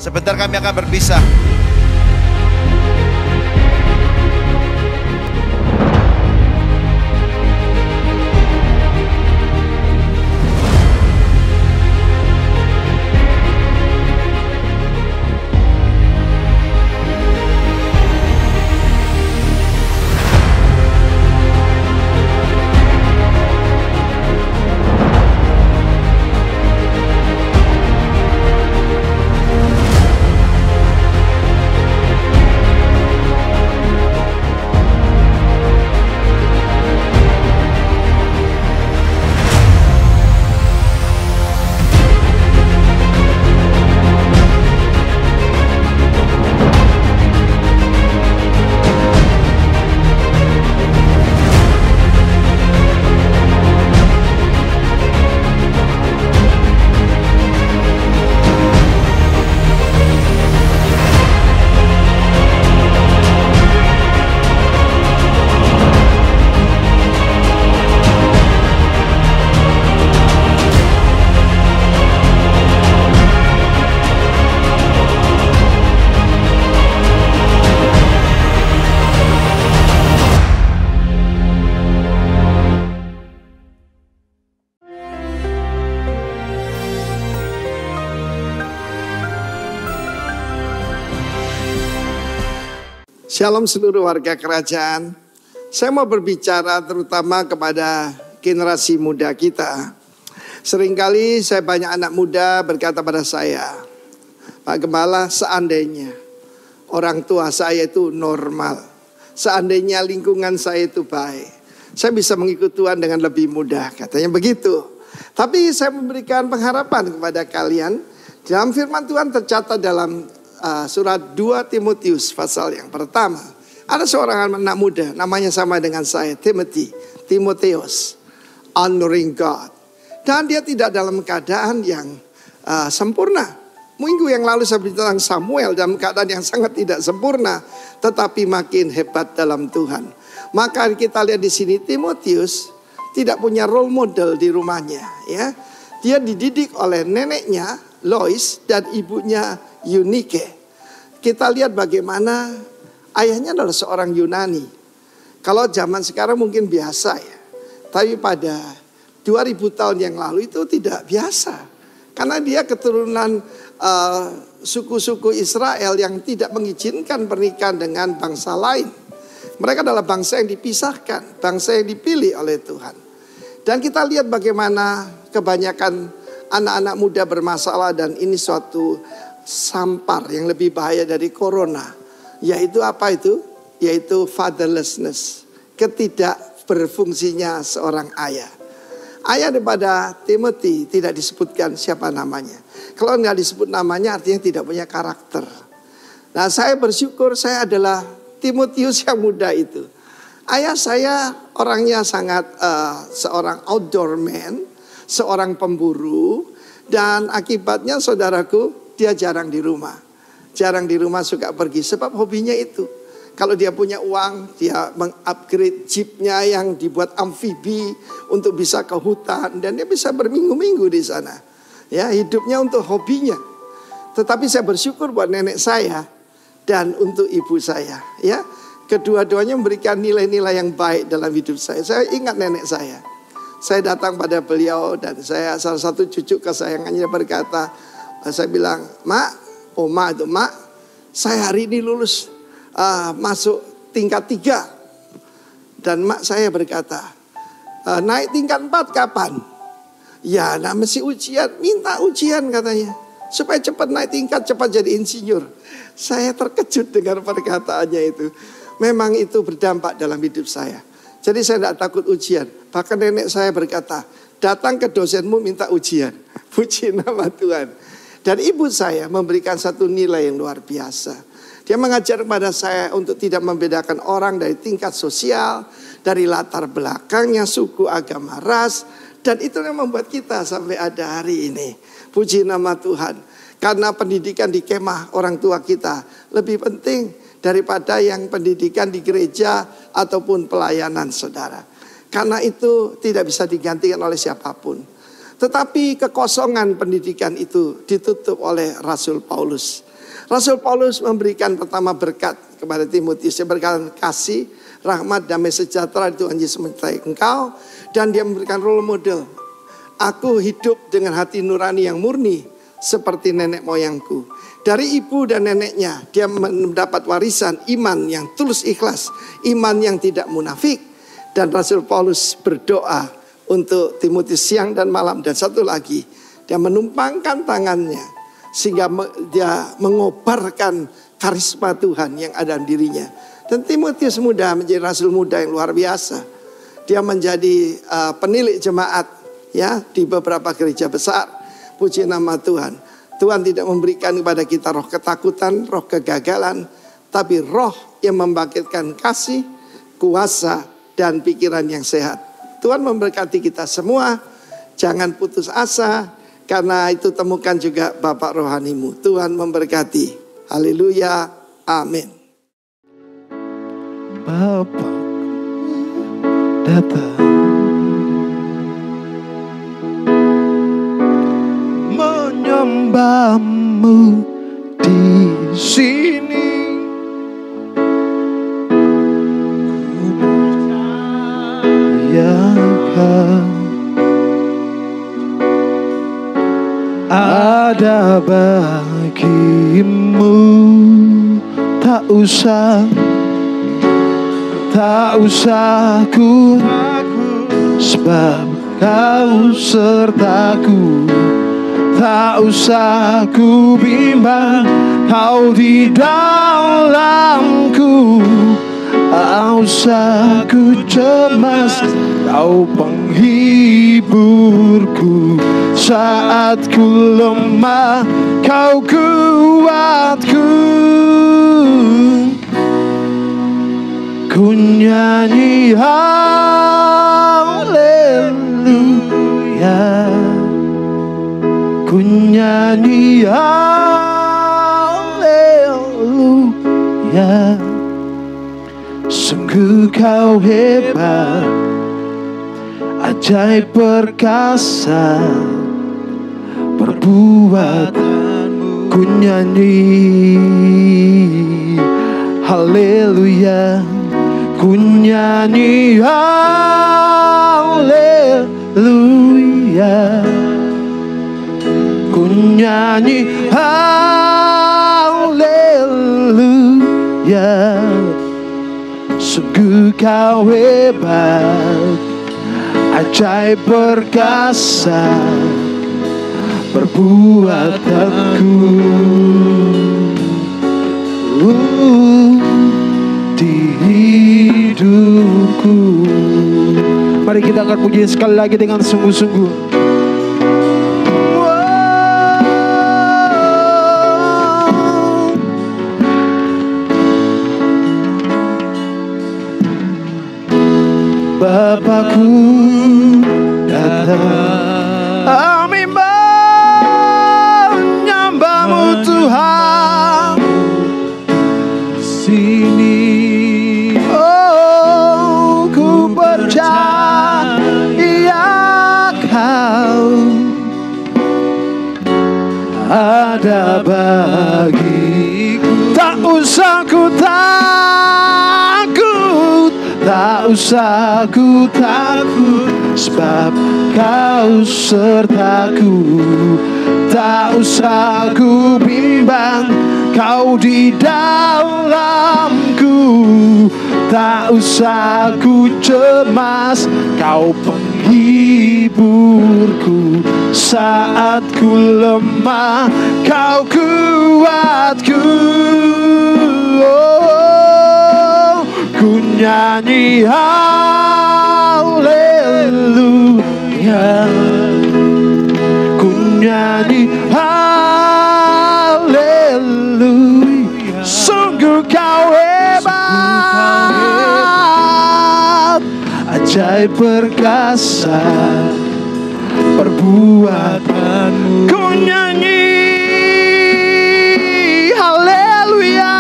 Sebentar kami akan berpisah. Shalom seluruh warga kerajaan. Saya mau berbicara terutama kepada generasi muda kita. Seringkali saya banyak anak muda berkata pada saya, Pak Gembala, seandainya orang tua saya itu normal, seandainya lingkungan saya itu baik, saya bisa mengikut Tuhan dengan lebih mudah, katanya begitu. Tapi saya memberikan pengharapan kepada kalian. Dalam firman Tuhan tercatat dalam surat 2 Timotius pasal yang pertama. Ada seorang anak muda namanya sama dengan saya, Timotheus, honoring God. Dan dia tidak dalam keadaan yang sempurna. Minggu yang lalu saya berbicara tentang Samuel dalam keadaan yang sangat tidak sempurna, tetapi makin hebat dalam Tuhan. Maka kita lihat di sini Timotius tidak punya role model di rumahnya, ya. Dia dididik oleh neneknya Lois dan ibunya Eunike. Kita lihat bagaimana ayahnya adalah seorang Yunani. Kalau zaman sekarang mungkin biasa ya, tapi pada 2000 tahun yang lalu itu tidak biasa. Karena dia keturunan suku-suku Israel yang tidak mengizinkan pernikahan dengan bangsa lain. Mereka adalah bangsa yang dipisahkan, bangsa yang dipilih oleh Tuhan. Dan kita lihat bagaimana kebanyakan anak-anak muda bermasalah, dan ini suatu sampar yang lebih bahaya dari corona. Yaitu apa itu? Yaitu fatherlessness, ketidak berfungsinya seorang ayah. Ayah daripada Timothy tidak disebutkan siapa namanya. Kalau nggak disebut namanya artinya tidak punya karakter. Nah, saya bersyukur saya adalah Timotius yang muda itu. Ayah saya orangnya sangat seorang outdoor man, seorang pemburu, dan akibatnya saudaraku, dia jarang di rumah. Jarang di rumah, suka pergi sebab hobinya itu. Kalau dia punya uang, dia mengupgrade jeepnya yang dibuat amfibi untuk bisa ke hutan, dan dia bisa berminggu-minggu di sana. Ya, hidupnya untuk hobinya. Tetapi saya bersyukur buat nenek saya dan untuk ibu saya. Ya, kedua-duanya memberikan nilai-nilai yang baik dalam hidup saya. Saya ingat nenek saya. Saya datang pada beliau dan saya, salah satu cucu kesayangannya berkata, saya bilang, Mak, Oma itu, Mak, saya hari ini lulus masuk tingkat 3. Dan mak saya berkata, naik tingkat 4 kapan? Ya, nah mesti ujian, minta ujian katanya. Supaya cepat naik tingkat, cepat jadi insinyur. Saya terkejut dengan perkataannya itu. Memang itu berdampak dalam hidup saya. Jadi saya tidak takut ujian. Bahkan nenek saya berkata, datang ke dosenmu minta ujian. Puji nama Tuhan. Dan ibu saya memberikan satu nilai yang luar biasa. Dia mengajar kepada saya untuk tidak membedakan orang dari tingkat sosial, dari latar belakangnya, suku, agama, ras. Dan itu yang membuat kita sampai ada hari ini. Puji nama Tuhan. Karena pendidikan di kemah orang tua kita lebih penting daripada yang pendidikan di gereja ataupun pelayanan saudara. Karena itu tidak bisa digantikan oleh siapapun. Tetapi kekosongan pendidikan itu ditutup oleh Rasul Paulus. Rasul Paulus memberikan pertama berkat kepada Timotius. Dia berkata kasih, rahmat, damai sejahtera Tuhan Yesus menyertai engkau. Dan dia memberikan role model. Aku hidup dengan hati nurani yang murni seperti nenek moyangku. Dari ibu dan neneknya dia mendapat warisan iman yang tulus ikhlas, iman yang tidak munafik. Dan Rasul Paulus berdoa untuk Timotius siang dan malam. Dan satu lagi, dia menumpangkan tangannya sehingga dia mengobarkan karisma Tuhan yang ada di dirinya. Dan Timotius muda menjadi rasul muda yang luar biasa. Dia menjadi penilik jemaat ya di beberapa gereja besar. Puji nama Tuhan. Tuhan tidak memberikan kepada kita roh ketakutan, roh kegagalan, tapi roh yang membangkitkan kasih, kuasa, dan pikiran yang sehat. Tuhan memberkati kita semua. Jangan putus asa. Karena itu temukan juga Bapak rohanimu. Tuhan memberkati. Haleluya. Amin. Bapak datang menyembahmu di sini. Ku percayakan ada bagimu. Tak usah ku sebab kau sertaku. Tak usah ku bimbang, kau di dalamku. Tak usah ku cemas, kau penghiburku. Saat ku lemah, kau kuatku. Ku nyanyi haleluya. Ku nyanyi haleluya. Sungguh kau hebat, ajaib perkasa perbuatanmu. Ku nyanyi haleluya. Ku nyanyi haleluya. Ku nyanyi haleluya. Sungguh kau hebat, ajaib perkasa perbuatanku. Di hidupku. Mari kita akan puji sekali lagi dengan sungguh-sungguh. Bapakku datang, kami menyembahmu Tuhan sini. Oh, ku percaya kau ada bagiku. Tak usah ku takut, tak usah ku takut, sebab kau sertaku. Tak usah ku bimbang, kau di dalamku. Tak usah ku cemas, kau penghiburku. Saat ku lemah, kau kuatku. Oh, ku nyanyi haleluya. Ku nyanyi haleluya. Sungguh kau hebat, ajaib perkasa perbuatanmu. Ku nyanyi haleluya.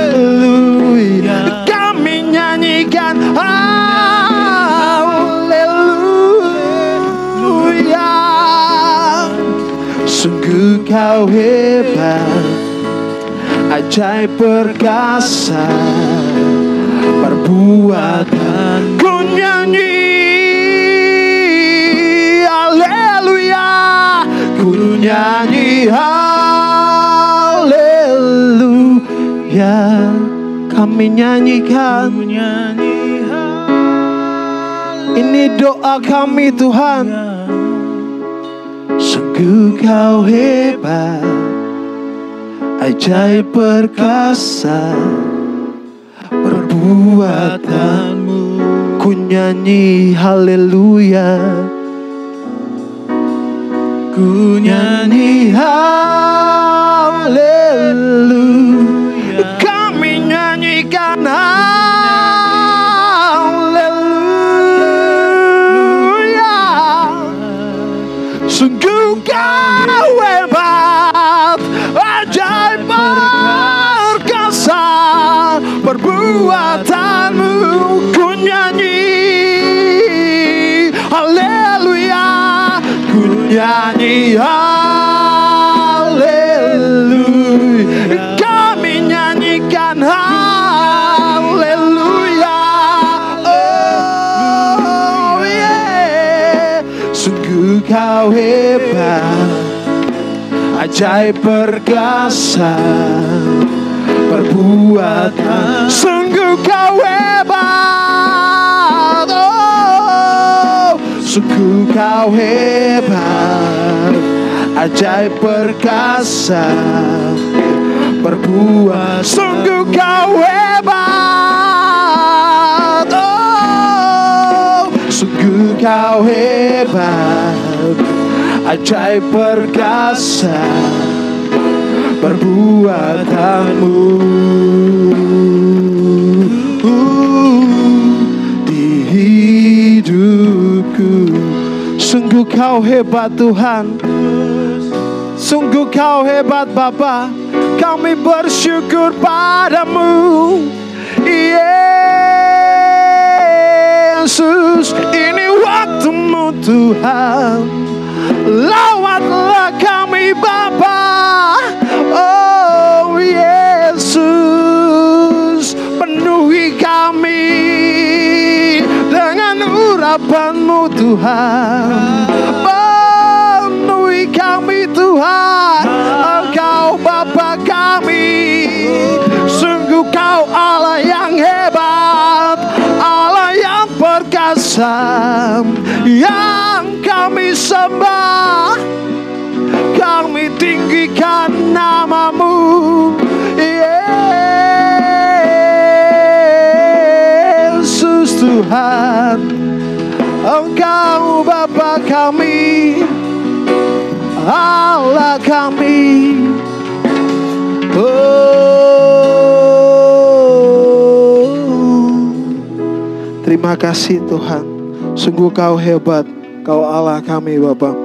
Haleluya. Kami nyanyikan haleluya. Sungguh kau hebat, ajaib perkasa perbuatan. Ku nyanyi haleluya, ku nyanyi haleluya. Kami nyanyikan, ini doa kami Tuhan. Sungguh kau hebat, ajaib perkasa perbuatanmu. Ku nyanyi haleluya, ku nyanyi haleluya. Kami nyanyikan haleluya. Sungguh kau hebat, ajaib perkasa perbuatanmu. Ku nyanyi haleluya, ku nyanyi haleluya. Kami nyanyikan haleluya. Oh yeah. Sungguh kau hebat, ajaib perkasa perbuatan. Sungguh kau hebat, oh, sungguh kau hebat, ajaib perkasa perbuatan. Sungguh kau hebat, oh, sungguh kau hebat, ajaib perkasa perbuatanmu. Di hidupku, sungguh kau hebat Tuhan, sungguh kau hebat Bapa. Kami bersyukur padamu Yesus. Ini waktumu Tuhan, lawatlah kami Bapa. Oh Yesus, penuhi kami dengan urapan-Mu Tuhan. Penuhi kami Tuhan, Engkau Bapa kami. Sungguh kau Allah yang hebat, Allah yang perkasa, yang kami sembah. Kami tinggikan nama-Mu Yesus Tuhan. Engkau Bapa kami, Allah kami. Terima kasih Tuhan, sungguh kau hebat, kau Allah kami Bapa.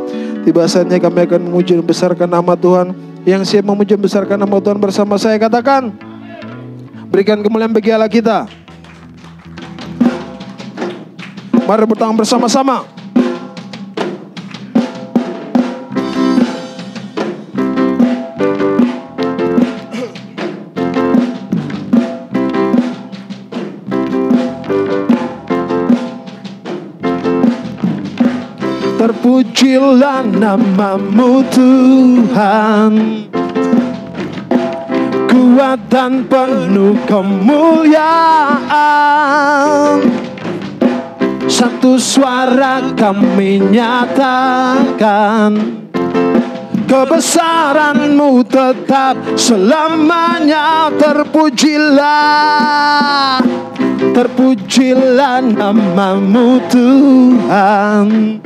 Tiba saatnya kami akan memuji dan besarkan nama Tuhan. Yang siap memuji dan besarkan nama Tuhan bersama saya katakan, berikan kemuliaan bagi Allah kita. Mari bertangan bersama-sama. Terpujilah nama-Mu Tuhan, kuat dan penuh kemuliaan. Satu suara kami nyatakan, kebesaran-Mu tetap selamanya. Terpujilah, terpujilah nama-Mu Tuhan,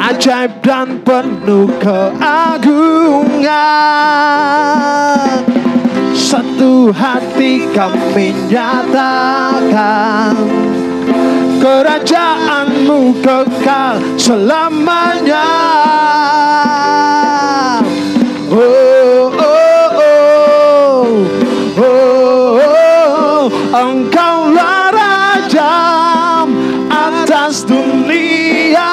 ajaib dan penuh keagungan. Satu hati kami nyatakan, kerajaan-Mu kekal selamanya. Oh, oh, oh, oh, oh. Engkaulah Raja atas dunia,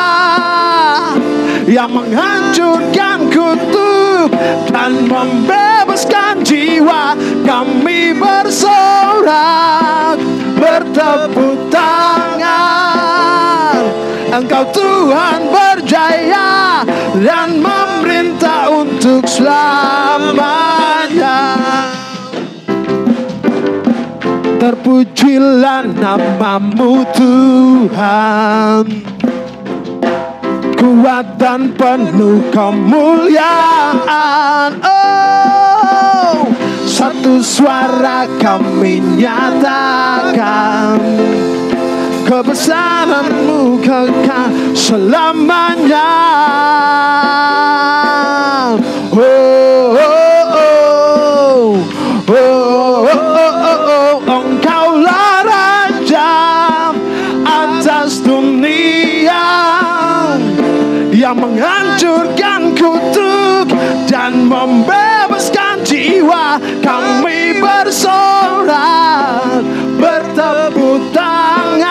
yang yang menghancurkan kutuk dan membebaskan jiwa. Kami bersorak, bertepuk tangan. Engkau Tuhan berjaya dan memerintah untuk selamanya. Terpujilah namamu Tuhan, kuat dan penuh kemuliaan. Oh, satu suara kami nyatakan, kebesaran-Mu kekal selamanya. Oh, oh, oh, oh, oh, oh, oh, oh. Engkaulah Raja atas dunia, yang menghancurkan kutuk dan membebaskan jiwa. Kami bersorak, bertepuk tangan.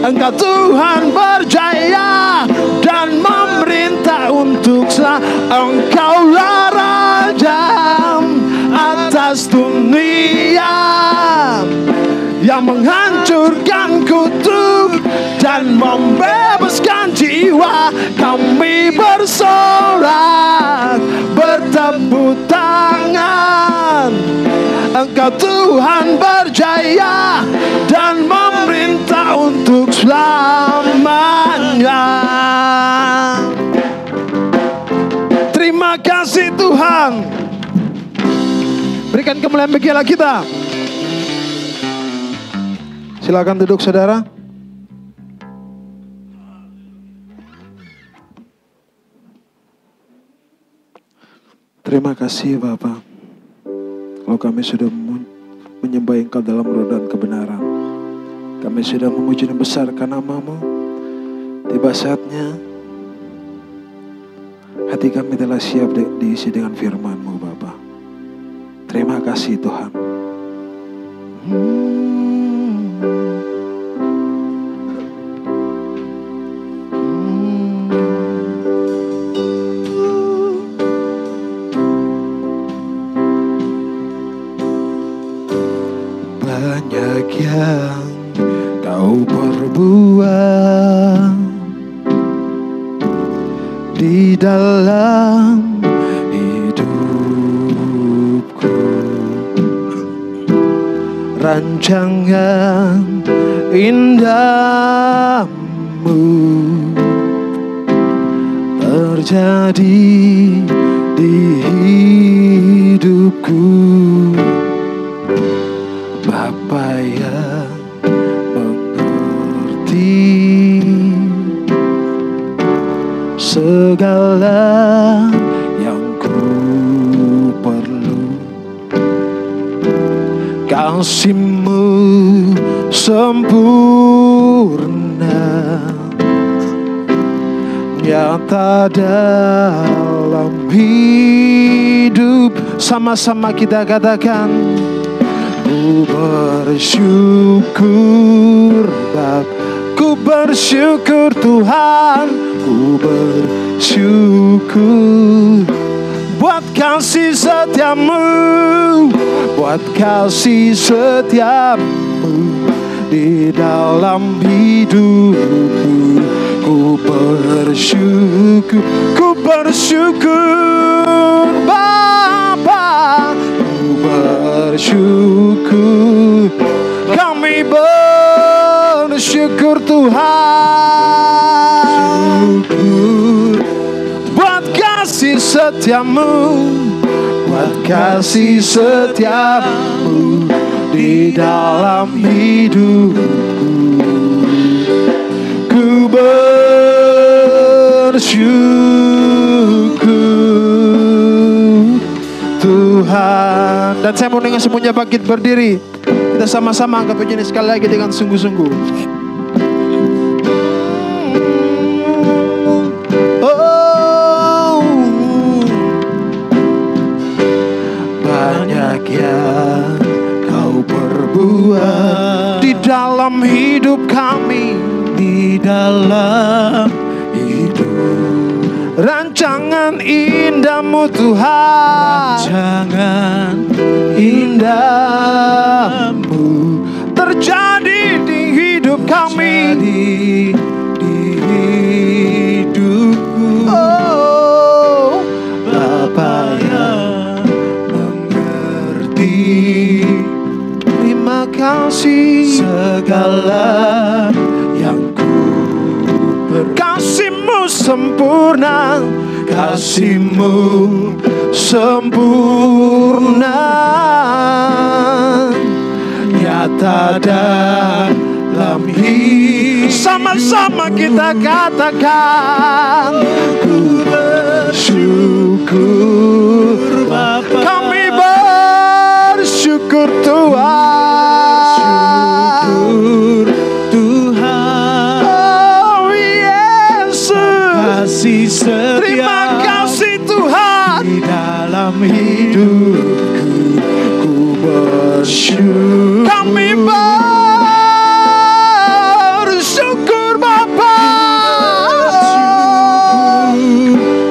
Engkau Tuhan berjaya dan memerintah untuk Engkaulah Raja atas dunia, yang menghancurkan kutuk dan membebaskan jiwa. Kami bersorak, bertepuk tangan. Engkau Tuhan berjaya dan memerintah untuk selamanya. Terima kasih Tuhan. Berikan kemuliaan bagi Allah kita. Silakan duduk saudara. Terima kasih Bapak, kalau kami sudah menyembah Engkau dalam roh dan kebenaran. Kami sudah memuji dan besarkan nama-Mu. Tiba saatnya hati kami telah siap diisi dengan firman-Mu Bapak. Terima kasih Tuhan. Banyak yang Kau perbuat di dalam hidupku. Rancangan indahmu terjadi di hidupku. Bapa yang mengerti segala yang ku perlu, kasih-Mu sempurna nyata dalam hidup. Sama-sama kita katakan, ku bersyukur Bapa, ku bersyukur Tuhan, ku bersyukur buat kasih setiamu, buat kasih setiamu di dalam hidupku. Ku bersyukur, ku bersyukur Bapa, ku bersyukur, kami bersyukur Tuhan, buat kasih setiamu, buat kasih setiamu di dalam hidupku. Ku bersyukur Tuhan. Dan saya mau dengan semuanya bangkit berdiri. Kita sama-sama angkat pujian sekali lagi dengan sungguh-sungguh. Oh, banyak yang Kau perbuat di dalam hidup kami, di dalam hidup rancangan indahmu Tuhan, Jangan indahmu terjadi di hidup kami, jadi di hidupku. oh Bapa yang mengerti terima kasih segala yang ku kasih-Mu sempurna, kasih-Mu sempurna nyata dalam hidup. sama-sama kita katakan Ku bersyukur Bapa, kami bersyukur Tuhan, bersyukur Tuhan, oh Yesus kasih setia terima kasih Tuhan di dalam hidupku. Ku bersyukur kami bersyukur Bapa,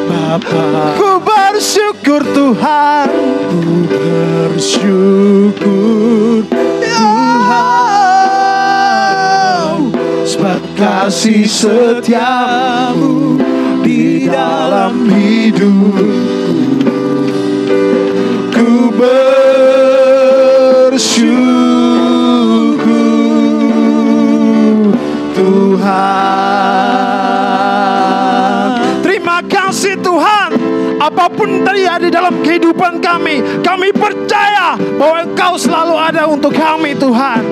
Bapa, ku bersyukur Tuhan, ku bersyukur Tuhan, sebab kasih setiamu di dalam hidupku. Ku bersyukur Tuhan. terima kasih Tuhan. Apapun terjadi dalam kehidupan kami percaya bahwa Engkau selalu ada untuk kami Tuhan.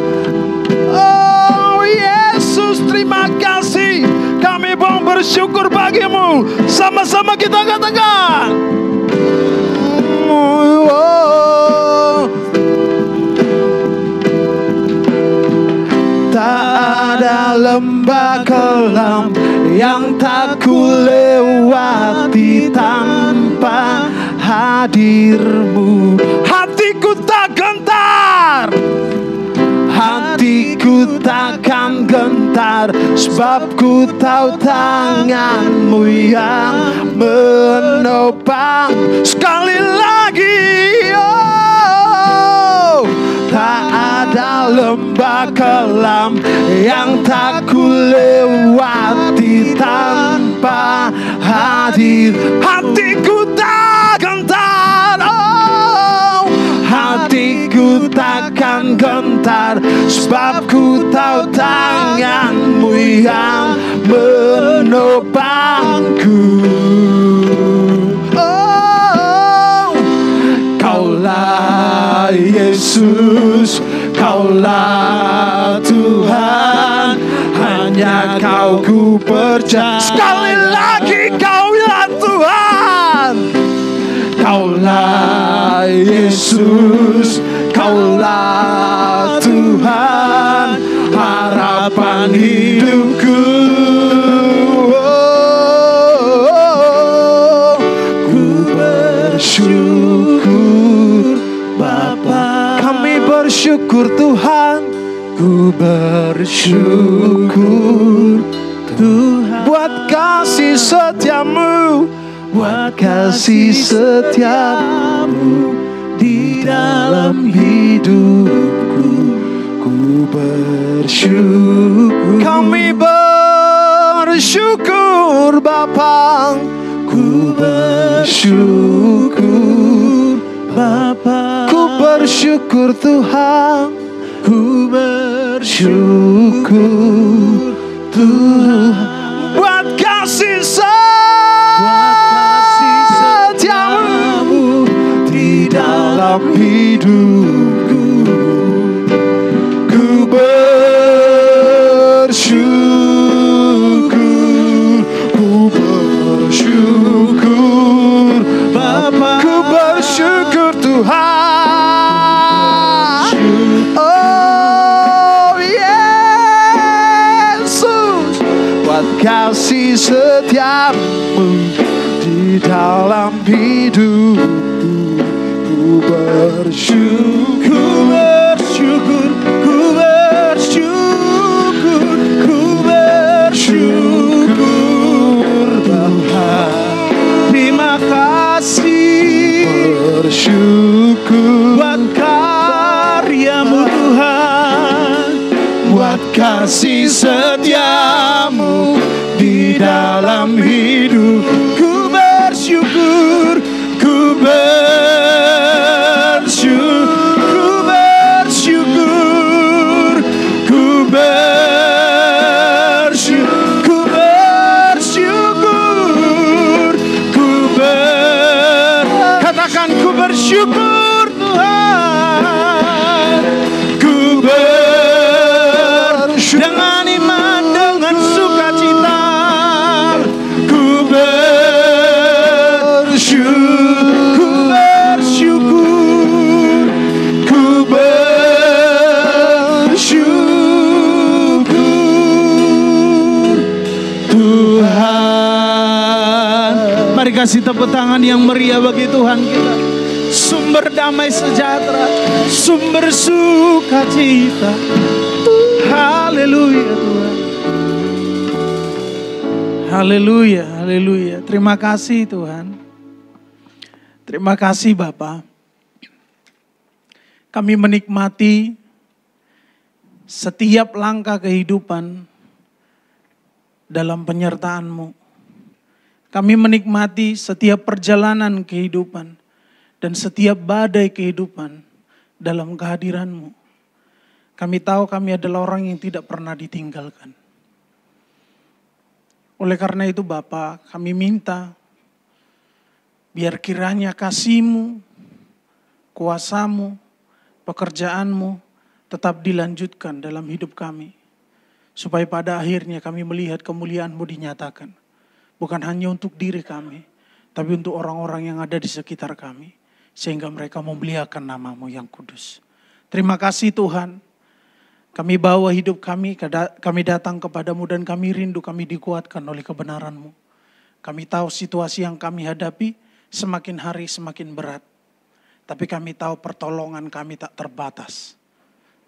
Oh Yesus terima kasih. Kami mau bersyukur bagimu. Sama-sama kita katakan. Oh. Tak ada lembah kelam yang tak ku lewati tanpa hadirmu. Hatiku tak gentar, Hatiku takkan gentar, sebab ku tahu tanganmu yang menopang. sekali lagi. Oh. Tak ada lembah kelam yang tak ku lewati tanpa hadir. Hatiku tak gentar, oh. Hatiku takkan gentar, sebab ku tahu tanganmu yang menopangku. Oh. Kaulah Yesus, Kaulah Tuhan, hanya Kau ku percaya. Sekali lagi Kaulah Tuhan, Kaulah Yesus, Kaulah Tuhan, harapan hidupku. Ku bersyukur Bapa, kami bersyukur Tuhan ku bersyukur Tuhan, buat kasih setiamu, buat kasih setiamu di dalam hidupku. Ku bersyukur, kami bersyukur Bapa, ku bersyukur Bapa, ku bersyukur Tuhan, ku bersyukur Tuhan, buat kasih buat kasih setiamu di dalam hidupku. Ku bersyukur, ku bersyukur Bapa, ku bersyukur Tuhan. Oh Yesus, buat kasih setiamu di dalam hidupku. Ku bersyukur, ku bersyukur Tuhan. hidup. Ku bersyukur, ku bersyukur, ku bersyukur, katakan ku bersyukur Tuhan, ku dengan iman, dengan sukacita, ku bersyukur, ku bersyukur Tuhan. Mari kasih tepuk tangan yang meriah bagi Tuhan kita. Sumber damai sejahtera, sumber sukacita. Haleluya Tuhan. Haleluya, haleluya. Terima kasih Tuhan. Terima kasih Bapa. Kami menikmati setiap langkah kehidupan dalam penyertaan-Mu. Kami menikmati setiap perjalanan kehidupan dan setiap badai kehidupan dalam kehadiran-Mu. Kami tahu kami adalah orang yang tidak pernah ditinggalkan. Oleh karena itu Bapa, kami minta biar kiranya kasih-Mu, kuasa-Mu, pekerjaan-Mu tetap dilanjutkan dalam hidup kami. Supaya pada akhirnya kami melihat kemuliaan-Mu dinyatakan. Bukan hanya untuk diri kami, tapi untuk orang-orang yang ada di sekitar kami. Sehingga mereka memuliakan nama-Mu yang kudus. Terima kasih Tuhan. Kami bawa hidup kami datang kepadamu dan kami rindu kami dikuatkan oleh kebenaran-Mu. Kami tahu situasi yang kami hadapi semakin hari semakin berat. Tapi kami tahu pertolongan kami tak terbatas.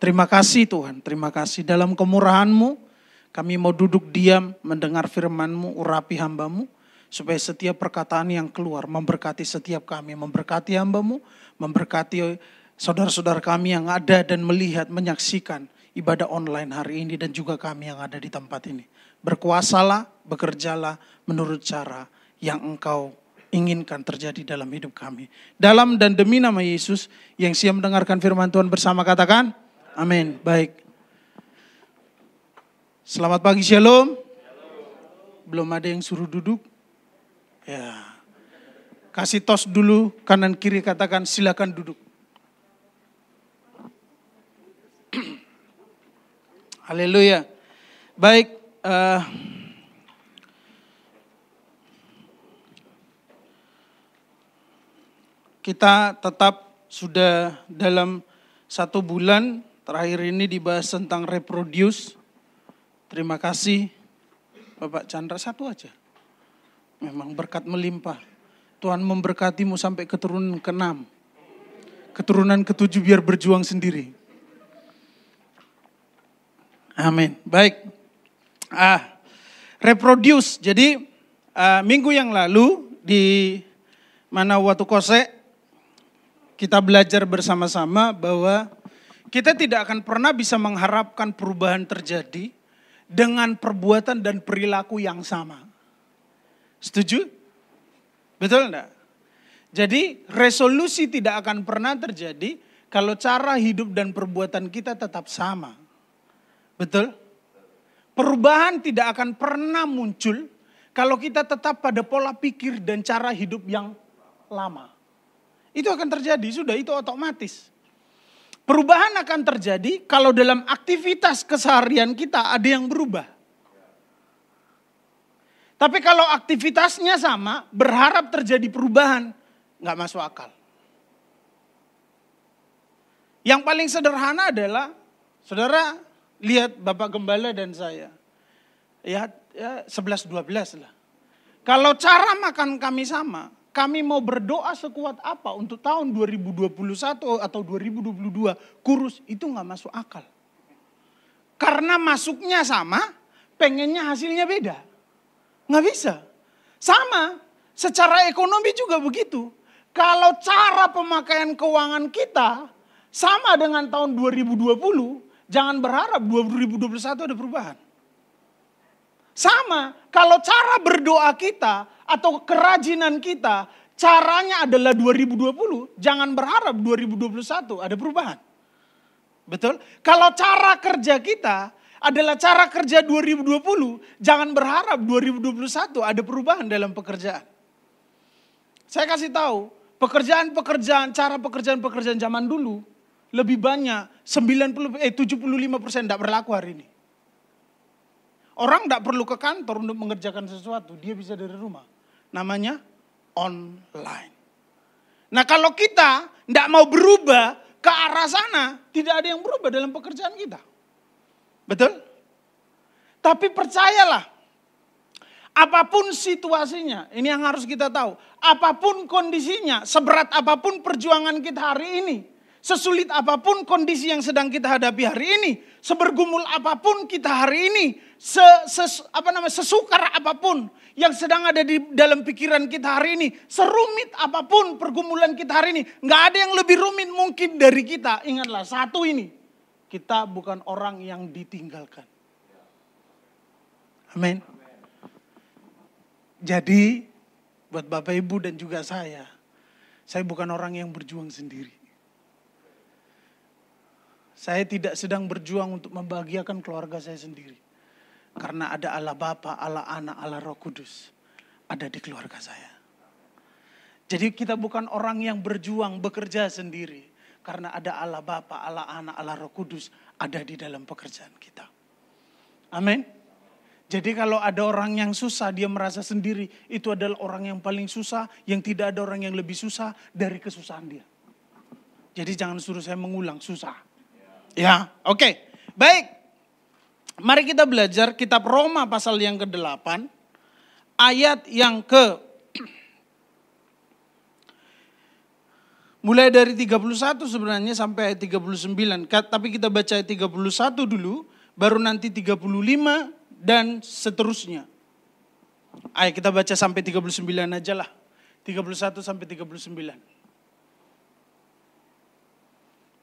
Terima kasih Tuhan, terima kasih. Dalam kemurahan-Mu kami mau duduk diam mendengar firman-Mu, urapi hamba-Mu. Supaya setiap perkataan yang keluar memberkati setiap kami, memberkati hamba-Mu, memberkati saudara-saudara kami yang ada dan melihat, menyaksikan ibadah online hari ini dan juga kami yang ada di tempat ini. Berkuasalah, bekerjalah menurut cara yang Engkau inginkan terjadi dalam hidup kami. Dalam dan demi nama Yesus yang siap mendengarkan firman Tuhan bersama katakan, amin. Baik. Selamat pagi, shalom. Belum ada yang suruh duduk? Ya. Kasih tos dulu kanan kiri katakan silakan duduk. Haleluya. Baik, kita tetap sudah dalam 1 bulan terakhir ini dibahas tentang reproduce. Terima kasih Bapak Chandra, satu aja. Memang berkat melimpah. Tuhan memberkatimu sampai keturunan ke-6. Keturunan ke-7 biar berjuang sendiri. Amin. Baik. Reproduce. Jadi minggu yang lalu di mana Watu Kose kita belajar bersama-sama bahwa kita tidak akan pernah bisa mengharapkan perubahan terjadi dengan perbuatan dan perilaku yang sama. Setuju? Betul enggak? Jadi resolusi tidak akan pernah terjadi kalau cara hidup dan perbuatan kita tetap sama. Betul? Perubahan tidak akan pernah muncul kalau kita tetap pada pola pikir dan cara hidup yang lama. Itu akan terjadi, sudah itu otomatis. Perubahan akan terjadi kalau dalam aktivitas keseharian kita ada yang berubah. Tapi kalau aktivitasnya sama, berharap terjadi perubahan, nggak masuk akal. Yang paling sederhana adalah, saudara lihat Bapak Gembala dan saya. Ya 11-12 lah. Kalau cara makan kami sama, kami mau berdoa sekuat apa untuk tahun 2021 atau 2022 kurus, itu nggak masuk akal. Karena masuknya sama, pengennya hasilnya beda. Nggak bisa. Sama, secara ekonomi juga begitu. Kalau cara pemakaian keuangan kita sama dengan tahun 2020, jangan berharap 2021 ada perubahan. Sama, kalau cara berdoa kita atau kerajinan kita, caranya adalah 2020, jangan berharap 2021 ada perubahan. Betul? Kalau cara kerja kita adalah cara kerja 2020, jangan berharap 2021 ada perubahan dalam pekerjaan. Saya kasih tahu, cara pekerjaan zaman dulu lebih banyak 75% tidak berlaku hari ini. Orang tidak perlu ke kantor untuk mengerjakan sesuatu. Dia bisa dari rumah. Namanya online. Nah kalau kita tidak mau berubah ke arah sana, tidak ada yang berubah dalam pekerjaan kita. Betul? Tapi percayalah, apapun situasinya, ini yang harus kita tahu. Apapun kondisinya, seberat apapun perjuangan kita hari ini, sesulit apapun kondisi yang sedang kita hadapi hari ini, sebergumul apapun kita hari ini, sesukar apapun yang sedang ada di dalam pikiran kita hari ini, serumit apapun pergumulan kita hari ini, nggak ada yang lebih rumit mungkin dari kita. Ingatlah satu ini, kita bukan orang yang ditinggalkan. Amin. Jadi buat Bapak Ibu dan juga saya bukan orang yang berjuang sendiri. Saya tidak sedang berjuang untuk membahagiakan keluarga saya sendiri. Karena ada Allah Bapa, Allah Anak, Allah Roh Kudus ada di keluarga saya. Jadi kita bukan orang yang berjuang bekerja sendiri. Karena ada Allah Bapa, Allah Anak, Allah Roh Kudus ada di dalam pekerjaan kita. Amin. Jadi kalau ada orang yang susah, dia merasa sendiri. Itu adalah orang yang paling susah, yang tidak ada orang yang lebih susah dari kesusahan dia. Jadi jangan suruh saya mengulang, susah. Ya, oke. Baik. Mari kita belajar kitab Roma pasal yang ke-8. Ayat yang mulai dari 31 sebenarnya sampai ayat 39. Tapi kita baca ayat 31 dulu. Baru nanti 35 dan seterusnya. Ayo kita baca sampai 39 aja lah. 31 sampai 39.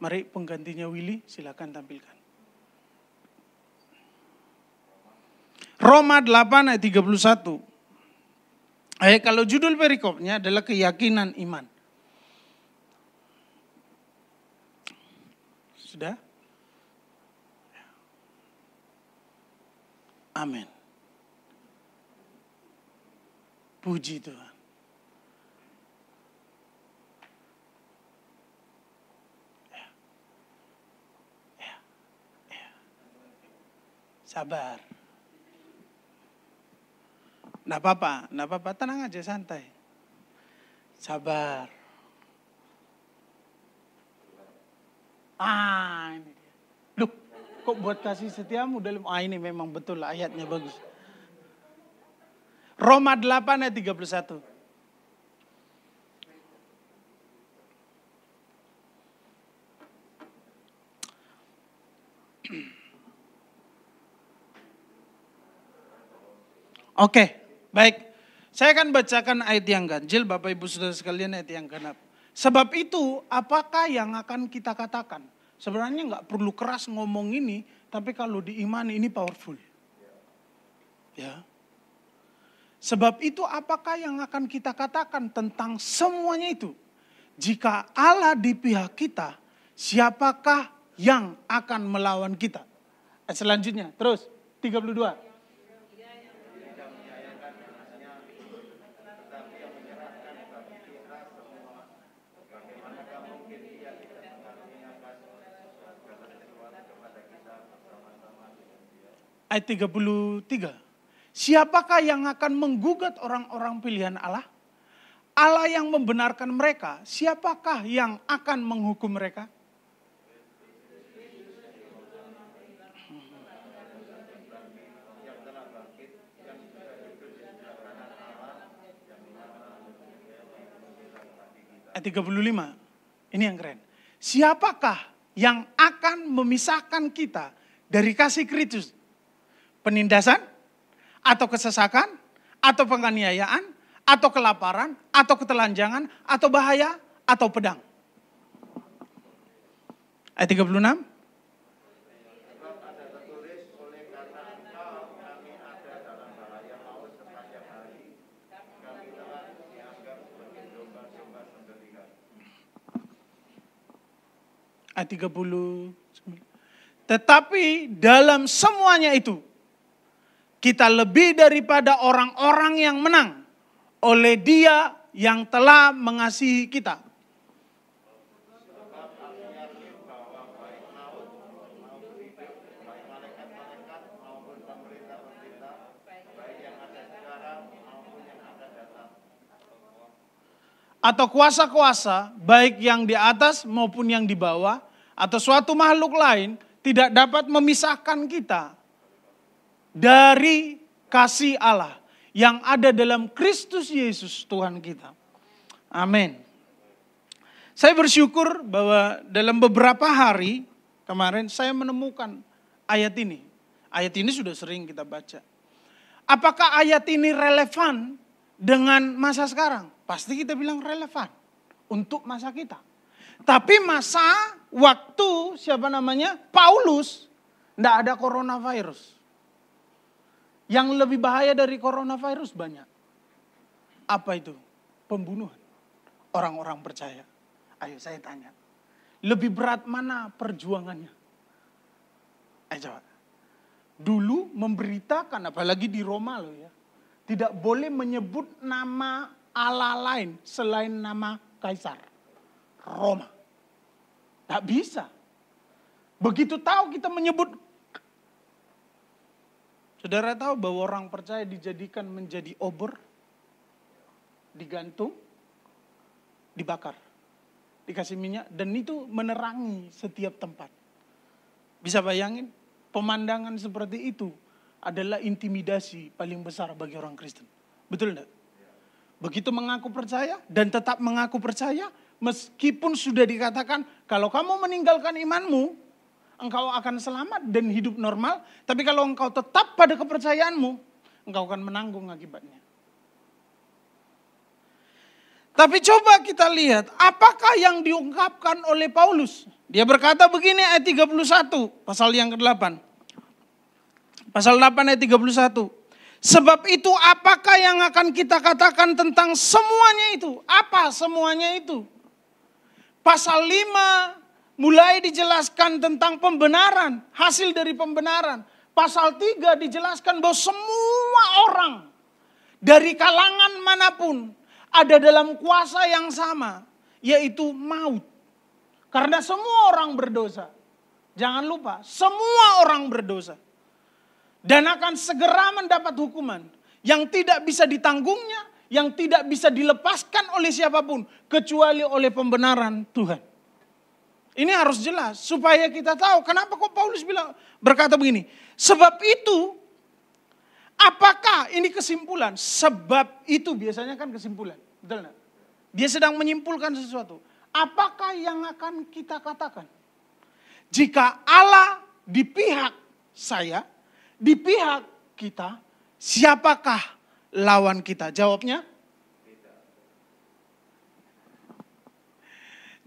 Mari penggantinya Willy, silakan tampilkan. Roma 8 ayat 31. Kalau judul perikopnya adalah keyakinan iman. Sudah? Amin. Puji Tuhan. Sabar. Nggak apa-apa, tenang aja, santai. Sabar. Ini dia. Loh, kok buat kasih setiamu dalam, ini memang betul ayatnya bagus. Roma 8 ayat 31. Oke, baik. Saya akan bacakan ayat yang ganjil, Bapak Ibu Saudara sekalian, ayat yang genap. Sebab itu, apakah yang akan kita katakan? Sebenarnya nggak perlu keras ngomong ini, tapi kalau diimani ini powerful. Ya. Sebab itu, apakah yang akan kita katakan tentang semuanya itu? Jika Allah di pihak kita, siapakah yang akan melawan kita? Selanjutnya, terus 32. Ayat 33. Siapakah yang akan menggugat orang-orang pilihan Allah? Allah yang membenarkan mereka, siapakah yang akan menghukum mereka? Ayat 35. Ini yang keren. Siapakah yang akan memisahkan kita dari kasih Kristus? Penindasan, atau kesesakan, atau penganiayaan, atau kelaparan, atau ketelanjangan, atau bahaya, atau pedang. Ayat 36. ayat 30. Tetapi dalam semuanya itu, kita lebih daripada orang-orang yang menang oleh Dia yang telah mengasihi kita. Atau kuasa-kuasa, baik yang di atas maupun yang di bawah, atau suatu makhluk lain, tidak dapat memisahkan kita dari kasih Allah yang ada dalam Kristus Yesus Tuhan kita. Amin. Saya bersyukur bahwa dalam beberapa hari kemarin saya menemukan ayat ini. Ayat ini sudah sering kita baca. Apakah ayat ini relevan dengan masa sekarang? Pasti kita bilang relevan untuk masa kita. Tapi masa waktu Paulus, tidak ada coronavirus. Yang lebih bahaya dari coronavirus banyak. Apa itu? Pembunuhan orang-orang percaya. Ayo saya tanya. Lebih berat mana perjuangannya? Ayo coba. Dulu memberitakan, apalagi di Roma loh ya. Tidak boleh menyebut nama Allah lain selain nama Kaisar. Roma. Tak bisa. Begitu tahu kita menyebut. Saudara tahu bahwa orang percaya dijadikan menjadi obor. Digantung. Dibakar. Dikasih minyak. Dan itu menerangi setiap tempat. Bisa bayangin? Pemandangan seperti itu adalah intimidasi paling besar bagi orang Kristen. Betul enggak? Begitu mengaku percaya dan tetap mengaku percaya, meskipun sudah dikatakan kalau kamu meninggalkan imanmu, engkau akan selamat dan hidup normal. Tapi kalau engkau tetap pada kepercayaanmu, engkau akan menanggung akibatnya. Tapi coba kita lihat, apakah yang diungkapkan oleh Paulus? Dia berkata begini ayat 31, pasal yang ke-8. Pasal 8 ayat 31. Sebab itu apakah yang akan kita katakan tentang semuanya itu? Apa semuanya itu? Pasal 5 mulai dijelaskan tentang pembenaran, hasil dari pembenaran. Pasal 3 dijelaskan bahwa semua orang dari kalangan manapun ada dalam kuasa yang sama, yaitu maut. Karena semua orang berdosa. Jangan lupa, semua orang berdosa. Dan akan segera mendapat hukuman yang tidak bisa ditanggungnya, yang tidak bisa dilepaskan oleh siapapun, kecuali oleh pembenaran Tuhan. Ini harus jelas, supaya kita tahu kenapa kok Paulus berkata begini. Sebab itu, apakah ini kesimpulan? Sebab itu biasanya kan kesimpulan. Betul enggak? Dia sedang menyimpulkan sesuatu. Apakah yang akan kita katakan? Jika Allah di pihak saya, di pihak kita, siapakah lawan kita? Jawabnya?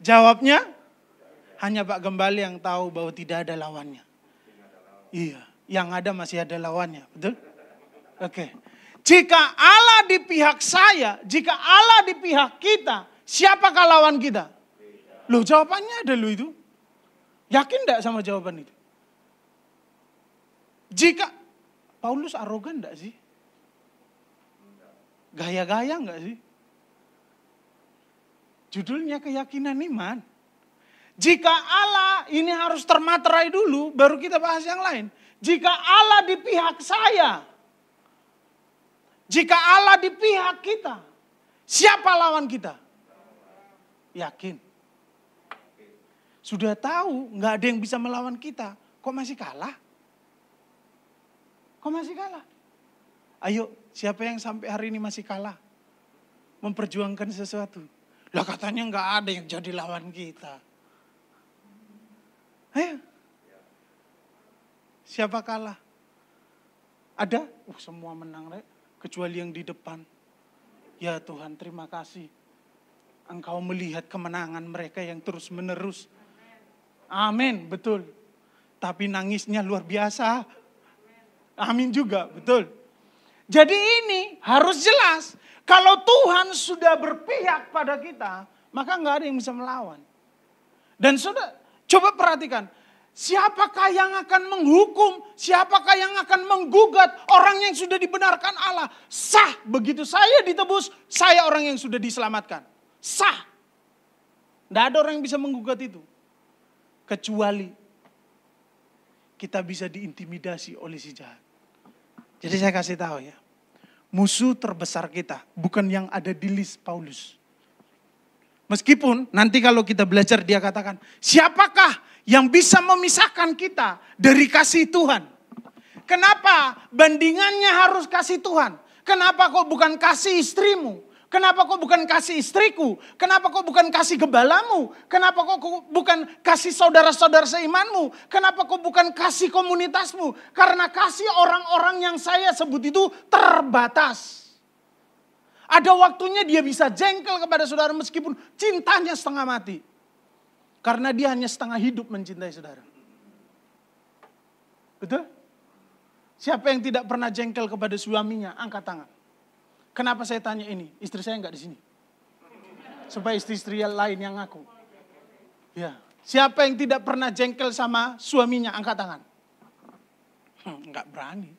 Jawabnya? Hanya Pak Gembali yang tahu bahwa tidak ada lawannya. Iya, yang ada masih ada lawannya, betul? Oke. Jika Allah di pihak saya, jika Allah di pihak kita, siapakah lawan kita? Loh, jawabannya ada loh itu. Yakin enggak sama jawaban itu? Jika Paulus arogan enggak sih? Gaya-gaya enggak sih? Judulnya keyakinan iman. Jika Allah, ini harus termaterai dulu, baru kita bahas yang lain. Jika Allah di pihak saya, jika Allah di pihak kita, siapa lawan kita? Yakin. Sudah tahu nggak ada yang bisa melawan kita, kok masih kalah? Kok masih kalah? Ayo, siapa yang sampai hari ini masih kalah? Memperjuangkan sesuatu. Lah katanya nggak ada yang jadi lawan kita. Ayo. Siapa kalah? Ada? Semua menang, Rek. Kecuali yang di depan. Ya Tuhan, terima kasih. Engkau melihat kemenangan mereka yang terus menerus. Amin, betul. Tapi nangisnya luar biasa. Amin juga, betul. Jadi ini harus jelas. Kalau Tuhan sudah berpihak pada kita, maka nggak ada yang bisa melawan. Dan sudah, Coba perhatikan. Siapakah yang akan menghukum? Siapakah yang akan menggugat orang yang sudah dibenarkan Allah? Sah. Begitu saya ditebus, saya orang yang sudah diselamatkan. Sah. Tidak ada orang yang bisa menggugat itu. Kecuali kita bisa diintimidasi oleh si jahat. Jadi saya kasih tahu ya. Musuh terbesar kita bukan yang ada di list Paulus. Meskipun nanti kalau kita belajar dia katakan, siapakah yang bisa memisahkan kita dari kasih Tuhan? Kenapa bandingannya harus kasih Tuhan? Kenapa kok bukan kasih istrimu? Kenapa kok bukan kasih istriku? Kenapa kok bukan kasih gembalamu? Kenapa kok bukan kasih saudara-saudara seimanmu? Kenapa kok bukan kasih komunitasmu? Karena kasih orang-orang yang saya sebut itu terbatas. Ada waktunya dia bisa jengkel kepada saudara meskipun cintanya setengah mati. Karena dia hanya setengah hidup mencintai saudara. Betul? Siapa yang tidak pernah jengkel kepada suaminya? Angkat tangan. Kenapa saya tanya ini? Istri saya enggak di sini. Supaya istri-istri lain yang ngaku. Ya. Siapa yang tidak pernah jengkel sama suaminya? Angkat tangan. Enggak berani.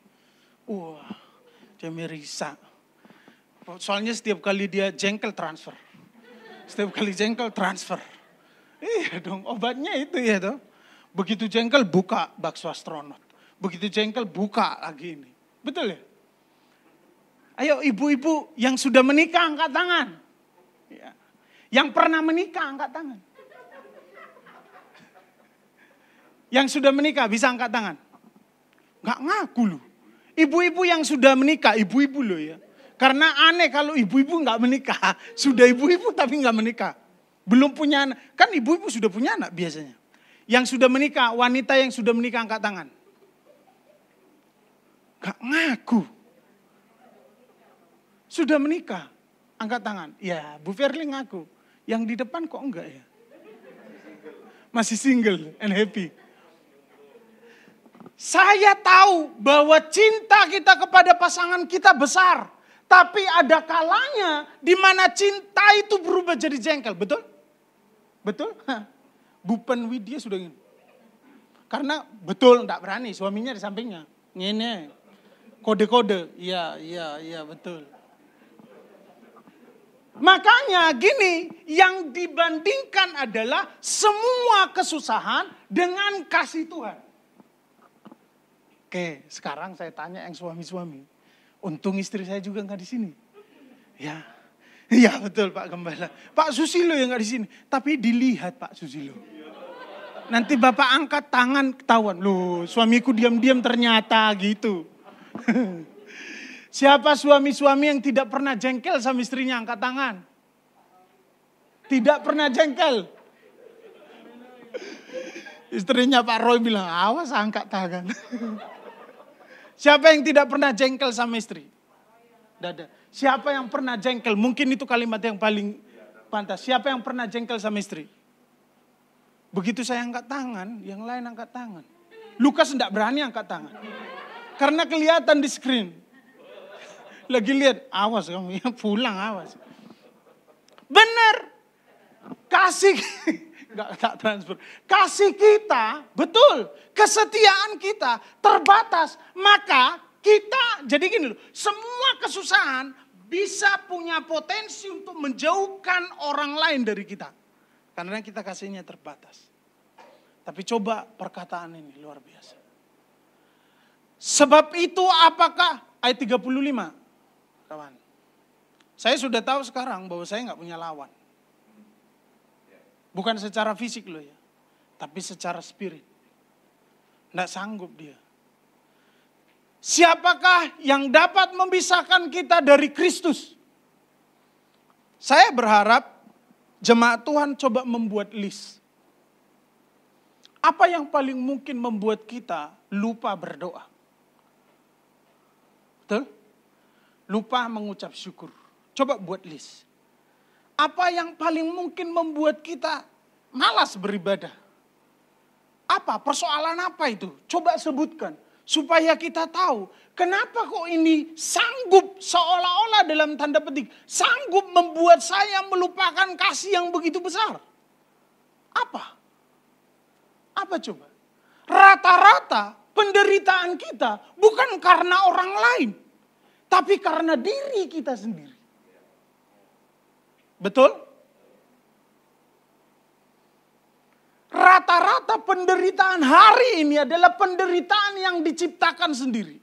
Wah, dia merisa. Soalnya setiap kali dia jengkel transfer. Setiap kali jengkel transfer. Iya dong, obatnya itu ya toh. Begitu jengkel buka bakso astronot. Begitu jengkel buka lagi ini. Betul ya? Ayo ibu-ibu yang sudah menikah angkat tangan. Ya. Yang pernah menikah angkat tangan. Yang sudah menikah bisa angkat tangan. Nggak ngaku loh. Ibu-ibu yang sudah menikah, ibu-ibu loh ya. Karena aneh kalau ibu-ibu nggak menikah. Sudah ibu-ibu tapi nggak menikah. Belum punya anak. Kan ibu-ibu sudah punya anak biasanya. Yang sudah menikah, wanita yang sudah menikah angkat tangan. Gak ngaku. Sudah menikah, angkat tangan. Ya, Bu Verly ngaku. Yang di depan kok enggak ya? Masih single and happy. Saya tahu bahwa cinta kita kepada pasangan kita besar. Tapi ada kalanya di mana cinta itu berubah jadi jengkel. Betul? Betul? Bu Penwidya sudah ingin. Karena betul enggak berani, suaminya di sampingnya. Ngene. Kode-kode. Iya, betul. Makanya gini, yang dibandingkan adalah semua kesusahan dengan kasih Tuhan. Oke, sekarang saya tanya yang suami-suami. Untung istri saya juga nggak di sini. Ya, iya betul Pak Gembala. Pak Susilo yang nggak di sini. Tapi dilihat Pak Susilo. Nanti Bapak angkat tangan ketahuan. Loh, suamiku diam-diam ternyata gitu. Siapa suami-suami yang tidak pernah jengkel sama istrinya angkat tangan? Tidak pernah jengkel. Istrinya Pak Roy bilang, awas angkat tangan. Siapa yang tidak pernah jengkel sama istri? Dada. Siapa yang pernah jengkel? Mungkin itu kalimat yang paling pantas. Siapa yang pernah jengkel sama istri? Begitu saya angkat tangan, yang lain angkat tangan. Lukas tidak berani angkat tangan. Karena kelihatan di screen. Lagi lihat, awas kamu, ya pulang awas. Benar. Kasih, enggak transfer. Kasih kita, betul. Kesetiaan kita terbatas. Maka kita, jadi gini loh. Semua kesusahan bisa punya potensi untuk menjauhkan orang lain dari kita. Karena kita kasihnya terbatas. Tapi coba perkataan ini luar biasa. Sebab itu apakah, ayat 35. Kawan. Saya sudah tahu sekarang bahwa saya enggak punya lawan. Bukan secara fisik loh ya. Tapi secara spirit. Tidak sanggup dia. Siapakah yang dapat memisahkan kita dari Kristus? Saya berharap jemaat Tuhan coba membuat list. Apa yang paling mungkin membuat kita lupa berdoa? Betul? Lupa mengucap syukur. Coba buat list. Apa yang paling mungkin membuat kita malas beribadah? Apa? Persoalan apa itu? Coba sebutkan. Supaya kita tahu kenapa kok ini sanggup seolah-olah dalam tanda petik. Sanggup membuat saya melupakan kasih yang begitu besar. Apa? Apa coba? Rata-rata penderitaan kita bukan karena orang lain, tapi karena diri kita sendiri. Betul? Rata-rata penderitaan hari ini adalah penderitaan yang diciptakan sendiri.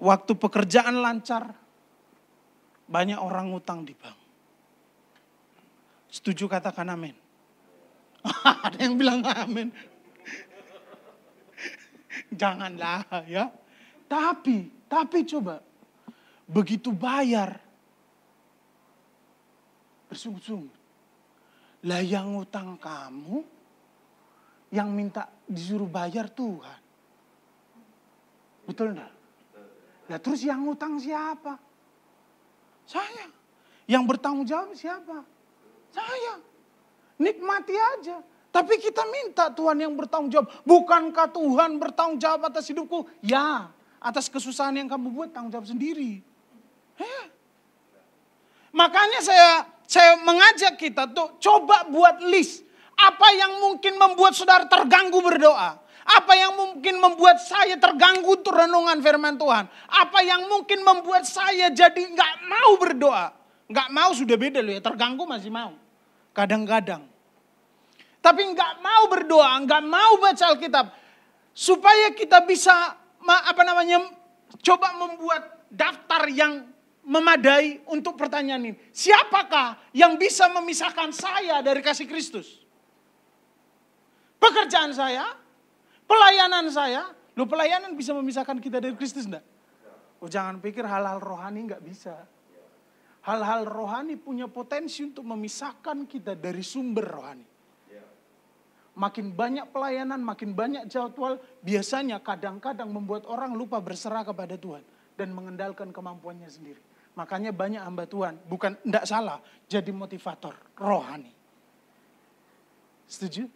Waktu pekerjaan lancar, banyak orang ngutang di bank. Setuju, katakan amin. Ada yang bilang amin. Janganlah ya. Tapi coba. Begitu bayar. Bersungguh-sungguh. Lah yang ngutang kamu, yang minta disuruh bayar Tuhan. Betul enggak? Lah terus yang ngutang siapa? Saya. Yang bertanggung jawab siapa? Saya. Nikmati aja. Tapi kita minta Tuhan yang bertanggung jawab. Bukankah Tuhan bertanggung jawab atas hidupku? Ya. Atas kesusahan yang kamu buat, tanggung jawab sendiri. Ya. Makanya saya mengajak kita tuh coba buat list. Apa yang mungkin membuat saudara terganggu berdoa? Apa yang mungkin membuat saya terganggu untuk renungan firman Tuhan? Apa yang mungkin membuat saya jadi gak mau berdoa? Gak mau sudah beda loh ya, terganggu masih mau. Kadang-kadang. Tapi gak mau berdoa, gak mau baca Alkitab. Supaya kita bisa coba membuat daftar yang memadai untuk pertanyaan ini. Siapakah yang bisa memisahkan saya dari kasih Kristus? Pekerjaan saya, pelayanan saya. Loh, pelayanan bisa memisahkan kita dari Kristus enggak? Oh, jangan pikir hal-hal rohani enggak bisa. Hal-hal rohani punya potensi untuk memisahkan kita dari sumber rohani. Makin banyak pelayanan, makin banyak jadwal, biasanya kadang-kadang membuat orang lupa berserah kepada Tuhan dan mengendalikan kemampuannya sendiri. Makanya banyak hamba Tuhan, bukan enggak salah, jadi motivator rohani. Setuju?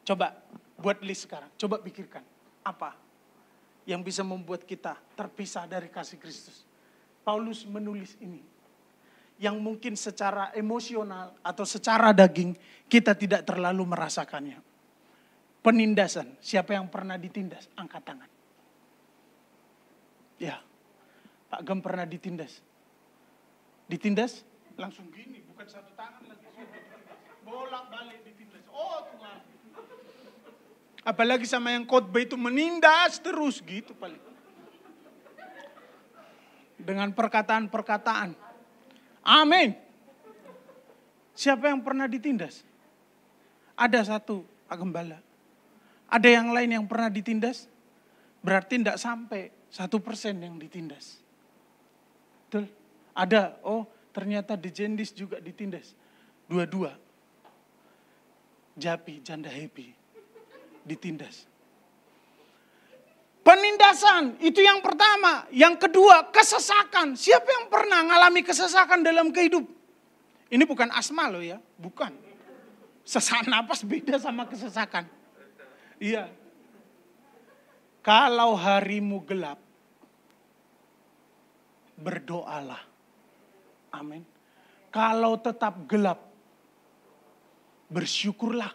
Coba buat list sekarang, coba pikirkan apa yang bisa membuat kita terpisah dari kasih Kristus. Paulus menulis ini, yang mungkin secara emosional atau secara daging kita tidak terlalu merasakannya. Penindasan, siapa yang pernah ditindas? Angkat tangan. Ya, Pak Gem pernah ditindas. Ditindas? Langsung gini, bukan satu tangan lagi. Bolak-balik ditindas. Oh Tuhan. Apalagi sama yang khotbah itu menindas terus gitu paling. Dengan perkataan-perkataan. Amin. Siapa yang pernah ditindas? Ada satu, Pak Gembala. Ada yang lain yang pernah ditindas? Berarti tidak sampai 1% yang ditindas. Betul? Ada, oh ternyata Dejendis juga ditindas. Dua-dua. Japi, janda happy. Ditindas. Penindasan, itu yang pertama. Yang kedua, kesesakan. Siapa yang pernah mengalami kesesakan dalam kehidupan? Ini bukan asma loh ya, bukan. Sesak napas beda sama kesesakan. Iya. Kalau harimu gelap, berdoalah. Amin. Kalau tetap gelap, bersyukurlah.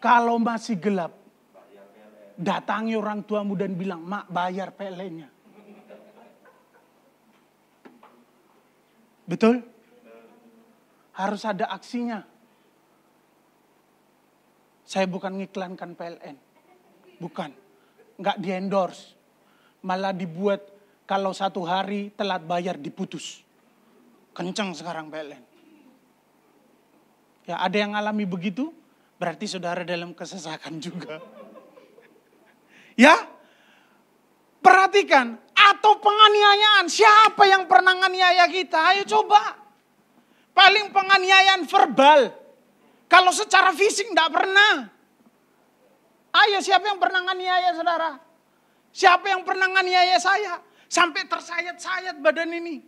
Kalau masih gelap, datangi orang tuamu dan bilang, Mak bayar PLN-nya. Betul? Harus ada aksinya. Saya bukan ngiklankan PLN. Bukan. Nggak di-endorse. Malah dibuat kalau 1 hari telat bayar diputus. Kencang sekarang PLN. Ya, ada yang alami begitu, berarti saudara dalam kesesakan juga. Ya, perhatikan. Atau penganiayaan. Siapa yang pernah nganiaya kita? Ayo coba. Paling penganiayaan verbal. Kalau secara fisik enggak pernah. Ayo siapa yang pernah nganiaya saudara? Siapa yang pernah nganiaya saya? Sampai tersayat-sayat badan ini.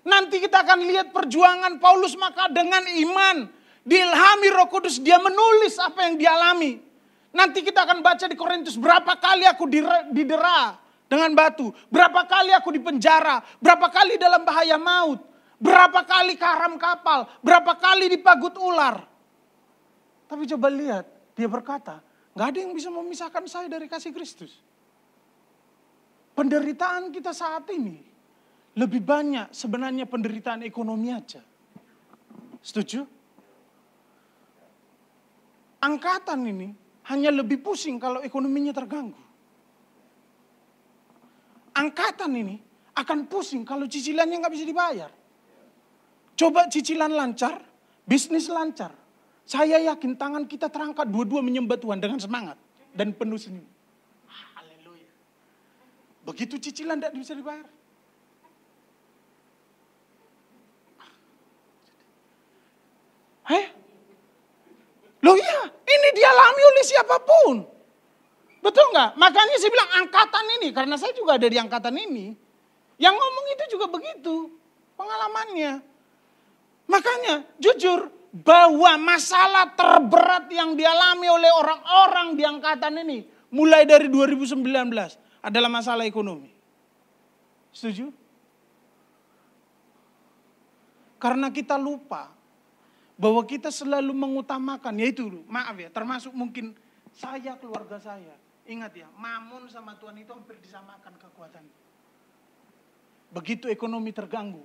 Nanti kita akan lihat perjuangan Paulus, maka dengan iman. Diilhami Roh Kudus, dia menulis apa yang dialami. Nanti kita akan baca di Korintus, berapa kali aku didera dengan batu. Berapa kali aku dipenjara. Berapa kali dalam bahaya maut. Berapa kali karam kapal, berapa kali dipagut ular. Tapi coba lihat, dia berkata, gak ada yang bisa memisahkan saya dari kasih Kristus. Penderitaan kita saat ini lebih banyak sebenarnya penderitaan ekonomi aja. Setuju? Angkatan ini hanya lebih pusing kalau ekonominya terganggu. Angkatan ini akan pusing kalau cicilannya nggak bisa dibayar. Coba cicilan lancar, bisnis lancar. Saya yakin tangan kita terangkat dua-dua menyembah Tuhan dengan semangat dan penuh senyum. Haleluya. Begitu cicilan tidak bisa dibayar. Loh iya, ini dialami oleh siapapun. Betul nggak? Makanya saya bilang angkatan ini, karena saya juga ada di angkatan ini. Yang ngomong itu juga begitu pengalamannya. Makanya jujur bahwa masalah terberat yang dialami oleh orang-orang di angkatan ini mulai dari 2019 adalah masalah ekonomi. Setuju? Karena kita lupa bahwa kita selalu mengutamakan, yaitu maaf ya, termasuk mungkin saya, keluarga saya. Ingat ya, mamun sama Tuhan itu hampir disamakan kekuatannya. Begitu ekonomi terganggu,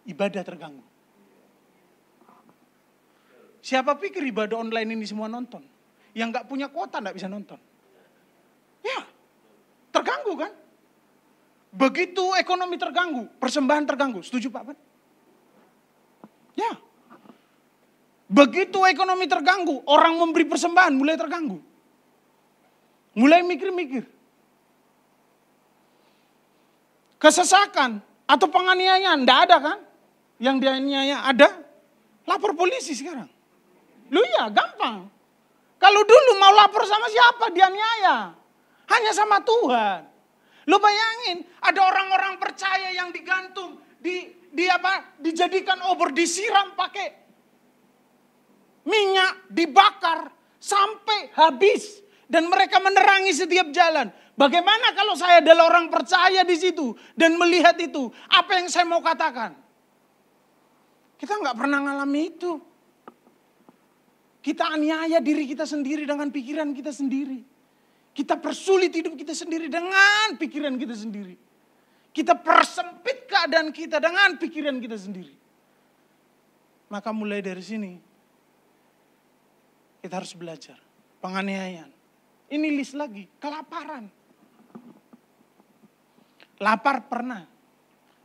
ibadah terganggu. Siapa pikir ibadah online ini semua nonton? Yang gak punya kuota gak bisa nonton. Ya, terganggu kan? Begitu ekonomi terganggu, persembahan terganggu. Setuju Pak Ben? Ya. Begitu ekonomi terganggu, orang memberi persembahan mulai terganggu. Mulai mikir-mikir. Kesesakan atau penganiayaan, enggak ada kan? Yang dianiaya ada, lapor polisi sekarang. Lu ya gampang. Kalau dulu mau lapor sama siapa dianiaya? Hanya sama Tuhan. Lu bayangin, ada orang-orang percaya yang digantung, dijadikan obor, disiram pakai minyak, dibakar sampai habis. Dan mereka menerangi setiap jalan. Bagaimana kalau saya adalah orang percaya di situ dan melihat itu? Apa yang saya mau katakan? Kita nggak pernah ngalami itu. Kita aniaya diri kita sendiri dengan pikiran kita sendiri. Kita persulit hidup kita sendiri dengan pikiran kita sendiri. Kita persempit keadaan kita dengan pikiran kita sendiri. Maka mulai dari sini kita harus belajar. Penganiayaan. Ini list lagi, kelaparan. Lapar pernah.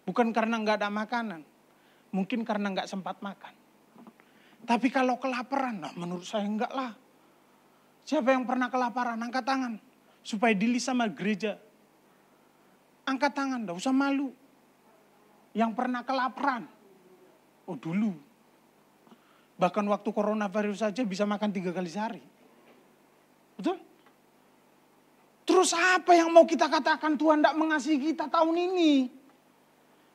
Bukan karena nggak ada makanan. Mungkin karena nggak sempat makan. Tapi kalau kelaparan, nah menurut saya enggak lah. Siapa yang pernah kelaparan? Angkat tangan. Supaya di-list sama gereja. Angkat tangan, enggak usah malu. Yang pernah kelaparan. Oh dulu. Bahkan waktu coronavirus saja bisa makan 3 kali sehari. Betul? Terus apa yang mau kita katakan Tuhan tidak mengasihi kita tahun ini?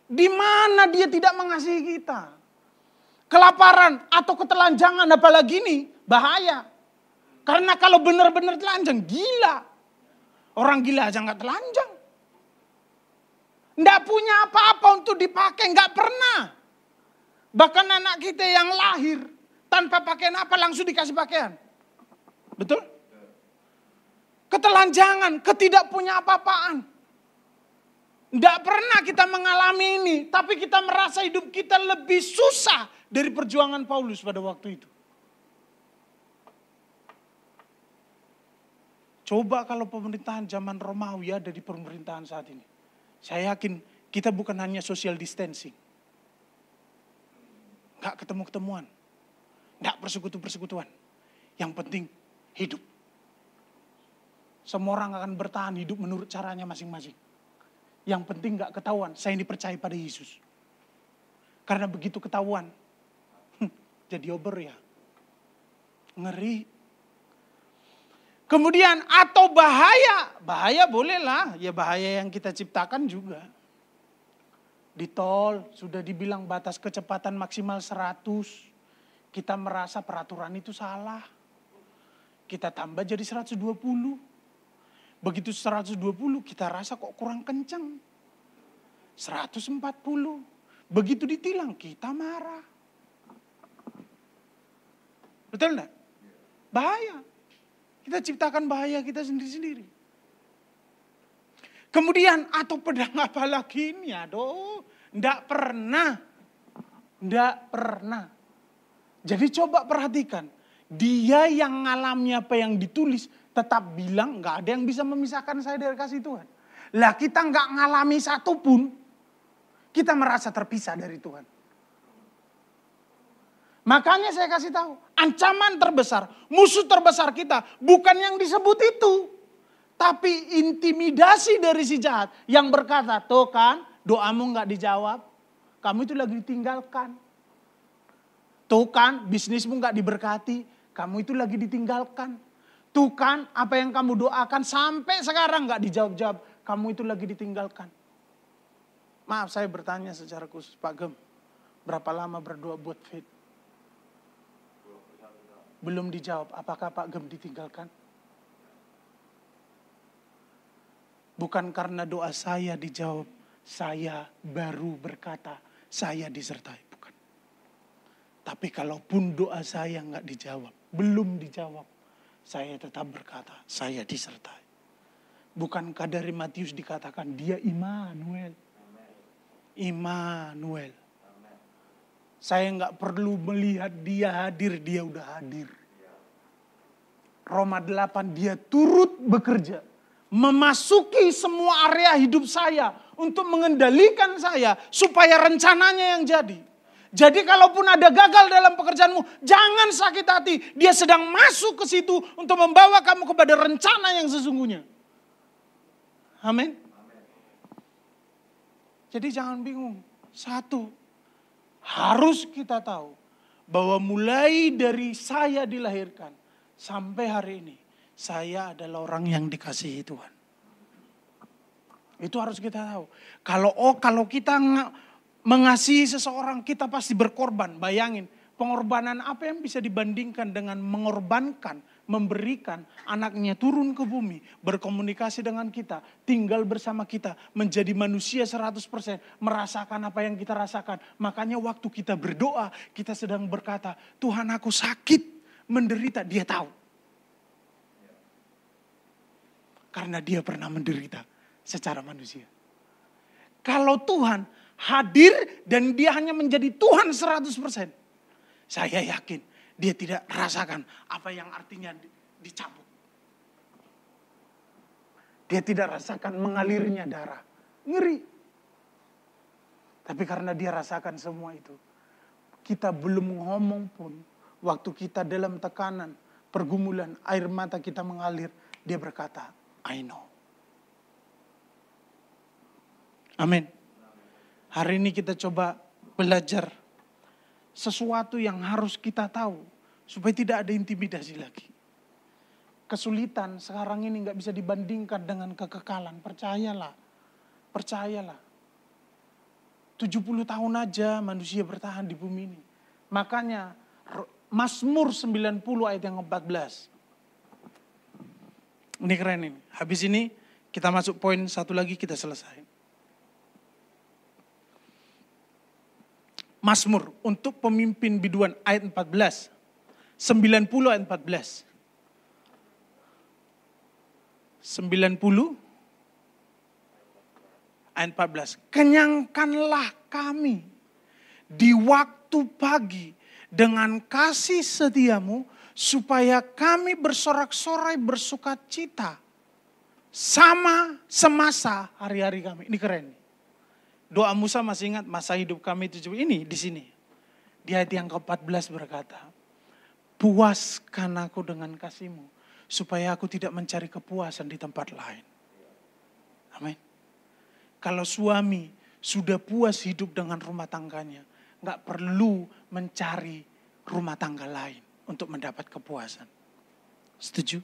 Di mana dia tidak mengasihi kita? Kelaparan atau ketelanjangan apalagi ini bahaya. Karena kalau benar-benar telanjang, gila. Orang gila aja nggak telanjang. Nggak punya apa-apa untuk dipakai, nggak pernah. Bahkan anak kita yang lahir tanpa pakaian apa langsung dikasih pakaian. Betul? Ketelanjangan, ketidakpunya apa-apaan. Tidak pernah kita mengalami ini, tapi kita merasa hidup kita lebih susah dari perjuangan Paulus pada waktu itu. Coba kalau pemerintahan zaman Romawi ada di pemerintahan saat ini. Saya yakin kita bukan hanya social distancing. Nggak ketemu-ketemuan. Nggak persekutu-persekutuan. Yang penting hidup. Semua orang akan bertahan hidup menurut caranya masing-masing. Yang penting gak ketahuan, saya ini percaya pada Yesus. Karena begitu ketahuan, jadi obor ya. Ngeri. Kemudian atau bahaya. Bahaya bolehlah, ya bahaya yang kita ciptakan juga. Di tol sudah dibilang batas kecepatan maksimal 100. Kita merasa peraturan itu salah. Kita tambah jadi 120. Begitu 120 kita rasa kok kurang kencang. 140. Begitu ditilang, kita marah. Betul enggak? Bahaya. Kita ciptakan bahaya kita sendiri-sendiri. Kemudian, atau pedang apa lagi ini? Aduh, enggak pernah. Enggak pernah. Jadi coba perhatikan. Dia yang ngalami apa yang ditulis, tetap bilang enggak ada yang bisa memisahkan saya dari kasih Tuhan. Lah kita enggak ngalami satu pun, kita merasa terpisah dari Tuhan. Makanya saya kasih tahu, ancaman terbesar, musuh terbesar kita bukan yang disebut itu. Tapi intimidasi dari si jahat yang berkata, tuh kan doamu gak dijawab, kamu itu lagi ditinggalkan. Tuh kan bisnismu gak diberkati, kamu itu lagi ditinggalkan. Tuh kan apa yang kamu doakan sampai sekarang gak dijawab-jawab, kamu itu lagi ditinggalkan. Maaf saya bertanya secara khusus Pak Gem, berapa lama berdoa buat faith? Belum dijawab, apakah Pak Gem ditinggalkan? Bukan karena doa saya dijawab, saya baru berkata, saya disertai. Bukan. Tapi kalaupun doa saya nggak dijawab, belum dijawab, saya tetap berkata, saya disertai. Bukankah dari Matius dikatakan, dia Immanuel. Immanuel. Saya nggak perlu melihat dia hadir, dia udah hadir. Roma 8, dia turut bekerja. Memasuki semua area hidup saya untuk mengendalikan saya supaya rencananya yang jadi. Jadi kalaupun ada gagal dalam pekerjaanmu, jangan sakit hati. Dia sedang masuk ke situ untuk membawa kamu kepada rencana yang sesungguhnya. Amin. Jadi jangan bingung. Satu, harus kita tahu bahwa mulai dari saya dilahirkan sampai hari ini, saya adalah orang yang dikasihi Tuhan. Itu harus kita tahu. Kalau kita mengasihi seseorang, kita pasti berkorban. Bayangin, pengorbanan apa yang bisa dibandingkan dengan mengorbankan, memberikan anaknya turun ke bumi, berkomunikasi dengan kita, tinggal bersama kita, menjadi manusia 100%, merasakan apa yang kita rasakan. Makanya waktu kita berdoa, kita sedang berkata, Tuhan aku sakit, menderita, dia tahu. Karena dia pernah menderita secara manusia. Kalau Tuhan hadir dan dia hanya menjadi Tuhan 100%. Saya yakin dia tidak rasakan apa yang artinya dicabut. Dia tidak rasakan mengalirnya darah. Ngeri. Tapi karena dia rasakan semua itu. Kita belum ngomong pun. Waktu kita dalam tekanan, pergumulan, air mata kita mengalir. Dia berkata, I know. Amin. Hari ini kita coba belajar sesuatu yang harus kita tahu supaya tidak ada intimidasi lagi. Kesulitan sekarang ini nggak bisa dibandingkan dengan kekekalan. Percayalah. 70 tahun aja manusia bertahan di bumi ini. Makanya Mazmur 90 ayat yang 14. Ini keren ini. Habis ini kita masuk poin satu lagi, kita selesai. Mazmur untuk pemimpin biduan ayat 14. 90 ayat 14. 90 ayat 14. Kenyangkanlah kami di waktu pagi dengan kasih setiamu, supaya kami bersorak-sorai bersuka cita sama semasa hari-hari kami. Ini keren. Doa Musa masih ingat masa hidup kami itu ini di sini. Di ayat yang ke-14 berkata, puaskan aku dengan kasih-Mu supaya aku tidak mencari kepuasan di tempat lain. Amin. Kalau suami sudah puas hidup dengan rumah tangganya, nggak perlu mencari rumah tangga lain untuk mendapat kepuasan. Setuju?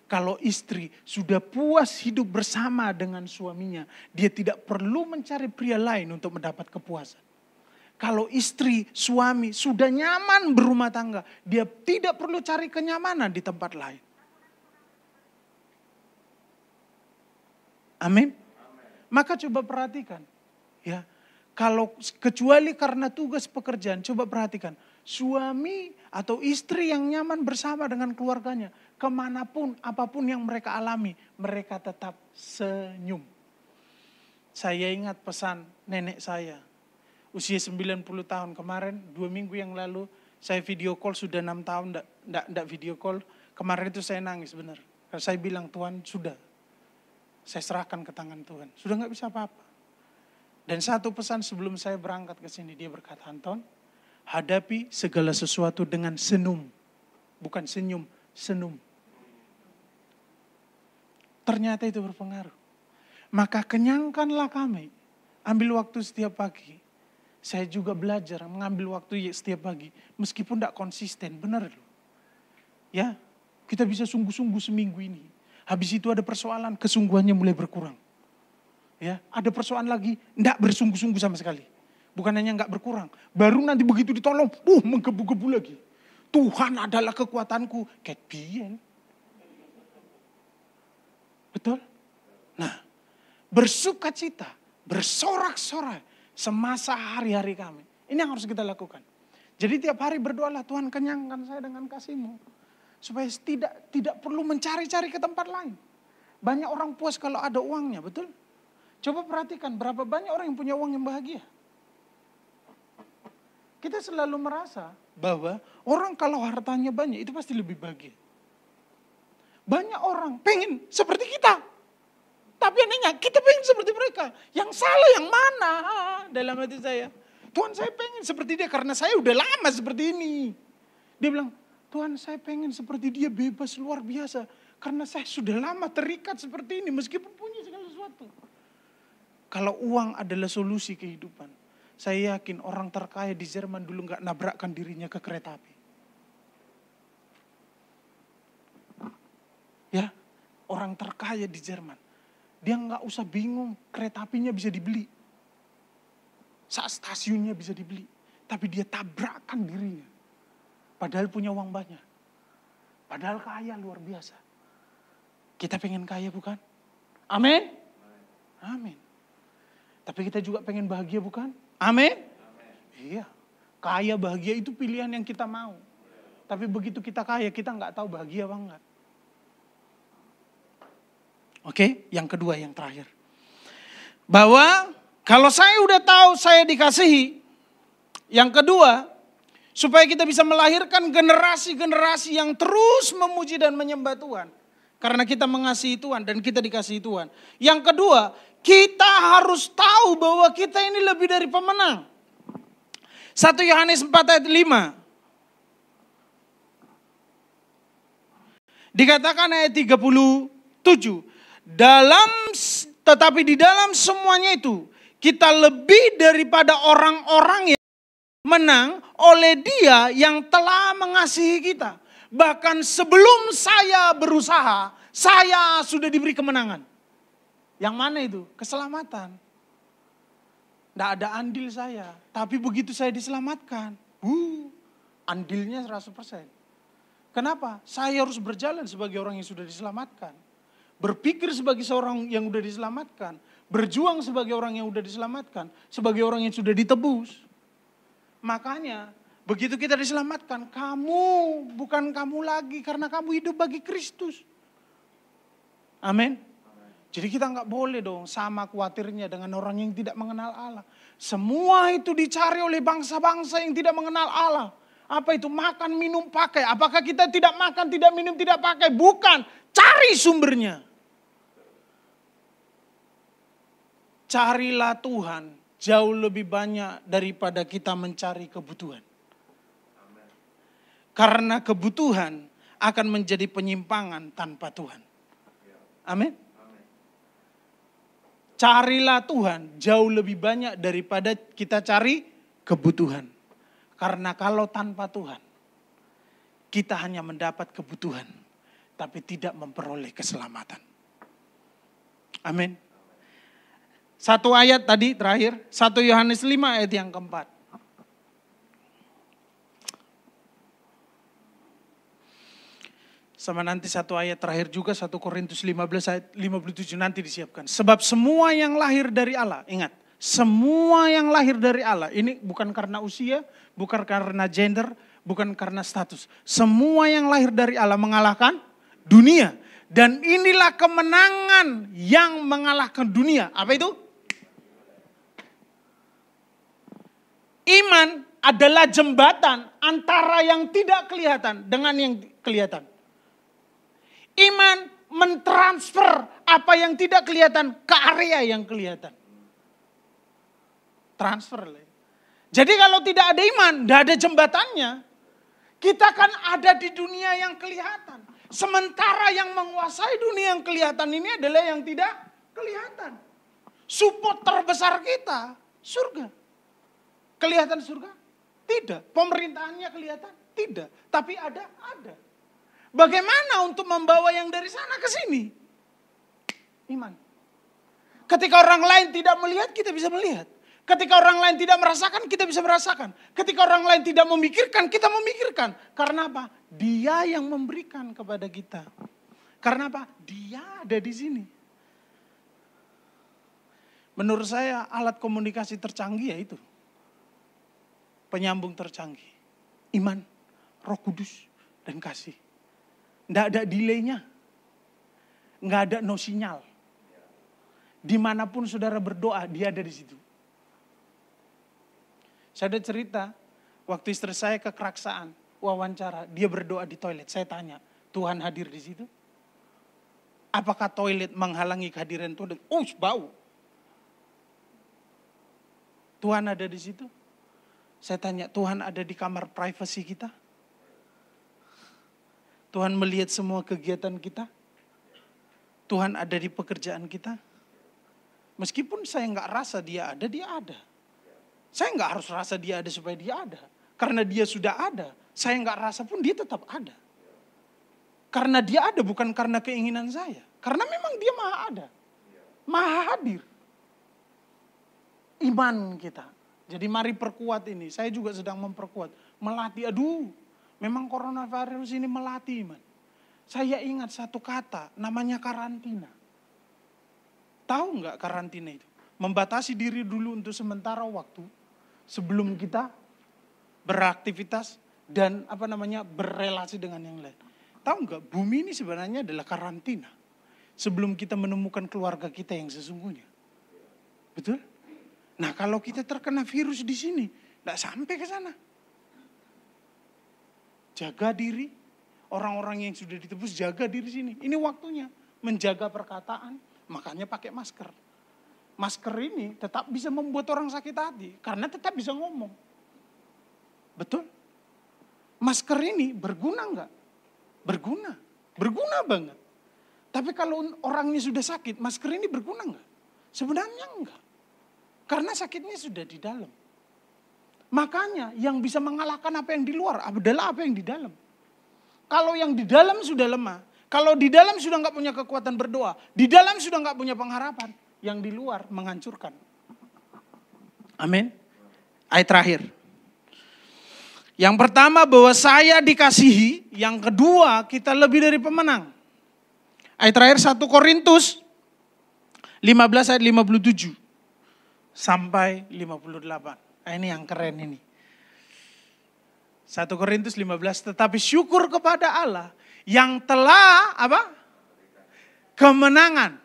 Kalau istri sudah puas hidup bersama dengan suaminya, dia tidak perlu mencari pria lain untuk mendapat kepuasan. Kalau istri, suami sudah nyaman berumah tangga, dia tidak perlu cari kenyamanan di tempat lain. Amin. Maka coba perhatikan, ya, Kalau kecuali karena tugas pekerjaan, coba perhatikan. Suami atau istri yang nyaman bersama dengan keluarganya, kemanapun, apapun yang mereka alami, mereka tetap senyum. Saya ingat pesan nenek saya, usia 90 tahun kemarin, 2 minggu yang lalu, saya video call, sudah 6 tahun enggak video call. Kemarin itu saya nangis benar. Karena saya bilang, Tuhan sudah, saya serahkan ke tangan Tuhan. Sudah enggak bisa apa-apa. Dan satu pesan sebelum saya berangkat ke sini, dia berkata, Anton, hadapi segala sesuatu dengan senum. Bukan senyum, senum. Ternyata itu berpengaruh. Maka kenyangkanlah kami. Ambil waktu setiap pagi. Saya juga belajar mengambil waktu setiap pagi. Meskipun tidak konsisten, benar loh. Ya, kita bisa sungguh-sungguh seminggu ini. Habis itu ada persoalan, kesungguhannya mulai berkurang. Ya, ada persoalan lagi, enggak bersungguh-sungguh sama sekali. Bukan hanya enggak berkurang, baru nanti begitu ditolong, menggebu-gebu lagi. Tuhan adalah kekuatanku, kayak pian. Betul? Nah, bersukacita, bersorak-sorai semasa hari-hari kami. Ini yang harus kita lakukan. Jadi tiap hari berdoalah, Tuhan kenyangkan saya dengan kasih-Mu. Supaya tidak perlu mencari-cari ke tempat lain. Banyak orang puas kalau ada uangnya, betul? Coba perhatikan berapa banyak orang yang punya uang yang bahagia. Kita selalu merasa bahwa orang kalau hartanya banyak itu pasti lebih bahagia. Banyak orang pengen seperti kita. Tapi anehnya kita pengen seperti mereka. Yang salah yang mana? Dalam hati saya. Tuhan saya pengen seperti dia karena saya udah lama seperti ini. Dia bilang, Tuhan saya pengen seperti dia, bebas luar biasa. Karena saya sudah lama terikat seperti ini meskipun punya segala sesuatu. Kalau uang adalah solusi kehidupan, saya yakin orang terkaya di Jerman dulu nggak nabrakkan dirinya ke kereta api. Ya, orang terkaya di Jerman, dia nggak usah bingung kereta apinya bisa dibeli, saat stasiunnya bisa dibeli, tapi dia tabrakkan dirinya. Padahal punya uang banyak, padahal kaya luar biasa. Kita pengen kaya bukan? Amin. Amin. Tapi kita juga pengen bahagia bukan? Amin? Iya. Kaya bahagia itu pilihan yang kita mau. Tapi begitu kita kaya, kita nggak tahu bahagia apa enggak. Oke, yang kedua, yang terakhir. Bahwa kalau saya udah tahu saya dikasihi, yang kedua, supaya kita bisa melahirkan generasi-generasi yang terus memuji dan menyembah Tuhan. Karena kita mengasihi Tuhan dan kita dikasihi Tuhan. Yang kedua, kita harus tahu bahwa kita ini lebih dari pemenang. 1 Yohanes 4 ayat 5. Dikatakan ayat 37. Tetapi di dalam semuanya itu, kita lebih daripada orang-orang yang menang oleh Dia yang telah mengasihi kita. Bahkan sebelum saya berusaha, saya sudah diberi kemenangan. Yang mana itu? Keselamatan. Tidak ada andil saya. Tapi begitu saya diselamatkan, andilnya 100%. Kenapa? Saya harus berjalan sebagai orang yang sudah diselamatkan. Berpikir sebagai seorang yang sudah diselamatkan. Berjuang sebagai orang yang sudah diselamatkan. Sebagai orang yang sudah ditebus. Makanya begitu kita diselamatkan, kamu bukan kamu lagi karena kamu hidup bagi Kristus. Amin. Jadi kita nggak boleh dong sama khawatirnya dengan orang yang tidak mengenal Allah. Semua itu dicari oleh bangsa-bangsa yang tidak mengenal Allah. Apa itu? Makan, minum, pakai. Apakah kita tidak makan, tidak minum, tidak pakai? Bukan. Cari sumbernya. Carilah Tuhan jauh lebih banyak daripada kita mencari kebutuhan. Karena kebutuhan akan menjadi penyimpangan tanpa Tuhan. Amin. Carilah Tuhan jauh lebih banyak daripada kita cari kebutuhan. Karena kalau tanpa Tuhan, kita hanya mendapat kebutuhan, tapi tidak memperoleh keselamatan. Amin. Satu ayat tadi terakhir, 1 Yohanes 5 ayat yang keempat. Sama nanti satu ayat terakhir juga, 1 Korintus 15 ayat 57 nanti disiapkan. Sebab semua yang lahir dari Allah, ingat, Semua yang lahir dari Allah, ini bukan karena usia, bukan karena gender, bukan karena status. Semua yang lahir dari Allah mengalahkan dunia. Dan inilah kemenangan yang mengalahkan dunia. Apa itu? Iman adalah jembatan antara yang tidak kelihatan dengan yang kelihatan. Iman mentransfer apa yang tidak kelihatan ke area yang kelihatan. Transfer. Jadi kalau tidak ada iman, tidak ada jembatannya, kita kan ada di dunia yang kelihatan. Sementara yang menguasai dunia yang kelihatan ini adalah yang tidak kelihatan. Support terbesar kita, surga. Kelihatan surga? Tidak. Pemerintahannya kelihatan? Tidak. Tapi ada. Bagaimana untuk membawa yang dari sana ke sini? Iman. Ketika orang lain tidak melihat, kita bisa melihat. Ketika orang lain tidak merasakan, kita bisa merasakan. Ketika orang lain tidak memikirkan, kita memikirkan. Karena apa? Dia yang memberikan kepada kita. Karena apa? Dia ada di sini. Menurut saya alat komunikasi tercanggih ya itu. Penyambung tercanggih. Iman, Roh Kudus, dan kasih. Tidak ada delaynya. Nggak ada no sinyal. Dimanapun saudara berdoa, dia ada di situ. Saya ada cerita, waktu istri saya kekeraksaan, wawancara, dia berdoa di toilet. Saya tanya, Tuhan hadir di situ? Apakah toilet menghalangi kehadiran Tuhan? Oh, bau. Tuhan ada di situ? Saya tanya, Tuhan ada di kamar privasi kita? Tuhan melihat semua kegiatan kita? Tuhan ada di pekerjaan kita? Meskipun saya nggak rasa dia ada. Saya nggak harus rasa dia ada supaya dia ada. Karena dia sudah ada. Saya nggak rasa pun dia tetap ada. Karena dia ada bukan karena keinginan saya. Karena memang dia maha ada. Maha hadir. Iman kita. Jadi mari perkuat ini. Saya juga sedang memperkuat. Melatih. Memang coronavirus ini melatih iman. Saya ingat satu kata. Namanya karantina. Tahu nggak karantina itu? Membatasi diri dulu untuk sementara waktu. Sebelum kita beraktivitas dan berrelasi dengan yang lain. Tahu nggak, bumi ini sebenarnya adalah karantina. Sebelum kita menemukan keluarga kita yang sesungguhnya. Betul? Nah kalau kita terkena virus di sini, nggak sampai ke sana. Jaga diri, orang-orang yang sudah ditebus jaga diri sini. Ini waktunya menjaga perkataan, makanya pakai masker. Masker ini tetap bisa membuat orang sakit hati. Karena tetap bisa ngomong. Betul? Masker ini berguna enggak? Berguna. Berguna banget. Tapi kalau orangnya sudah sakit, masker ini berguna enggak? Sebenarnya enggak. Karena sakitnya sudah di dalam. Makanya yang bisa mengalahkan apa yang di luar adalah apa yang di dalam. Kalau yang di dalam sudah lemah, kalau di dalam sudah enggak punya kekuatan berdoa, di dalam sudah enggak punya pengharapan, yang di luar menghancurkan. Amin. Ayat terakhir. Yang pertama bahwa saya dikasihi. Yang kedua kita lebih dari pemenang. Ayat terakhir 1 Korintus 15 ayat 57 sampai 58. Ini yang keren ini. 1 Korintus 15, tetapi syukur kepada Allah yang telah kemenangan.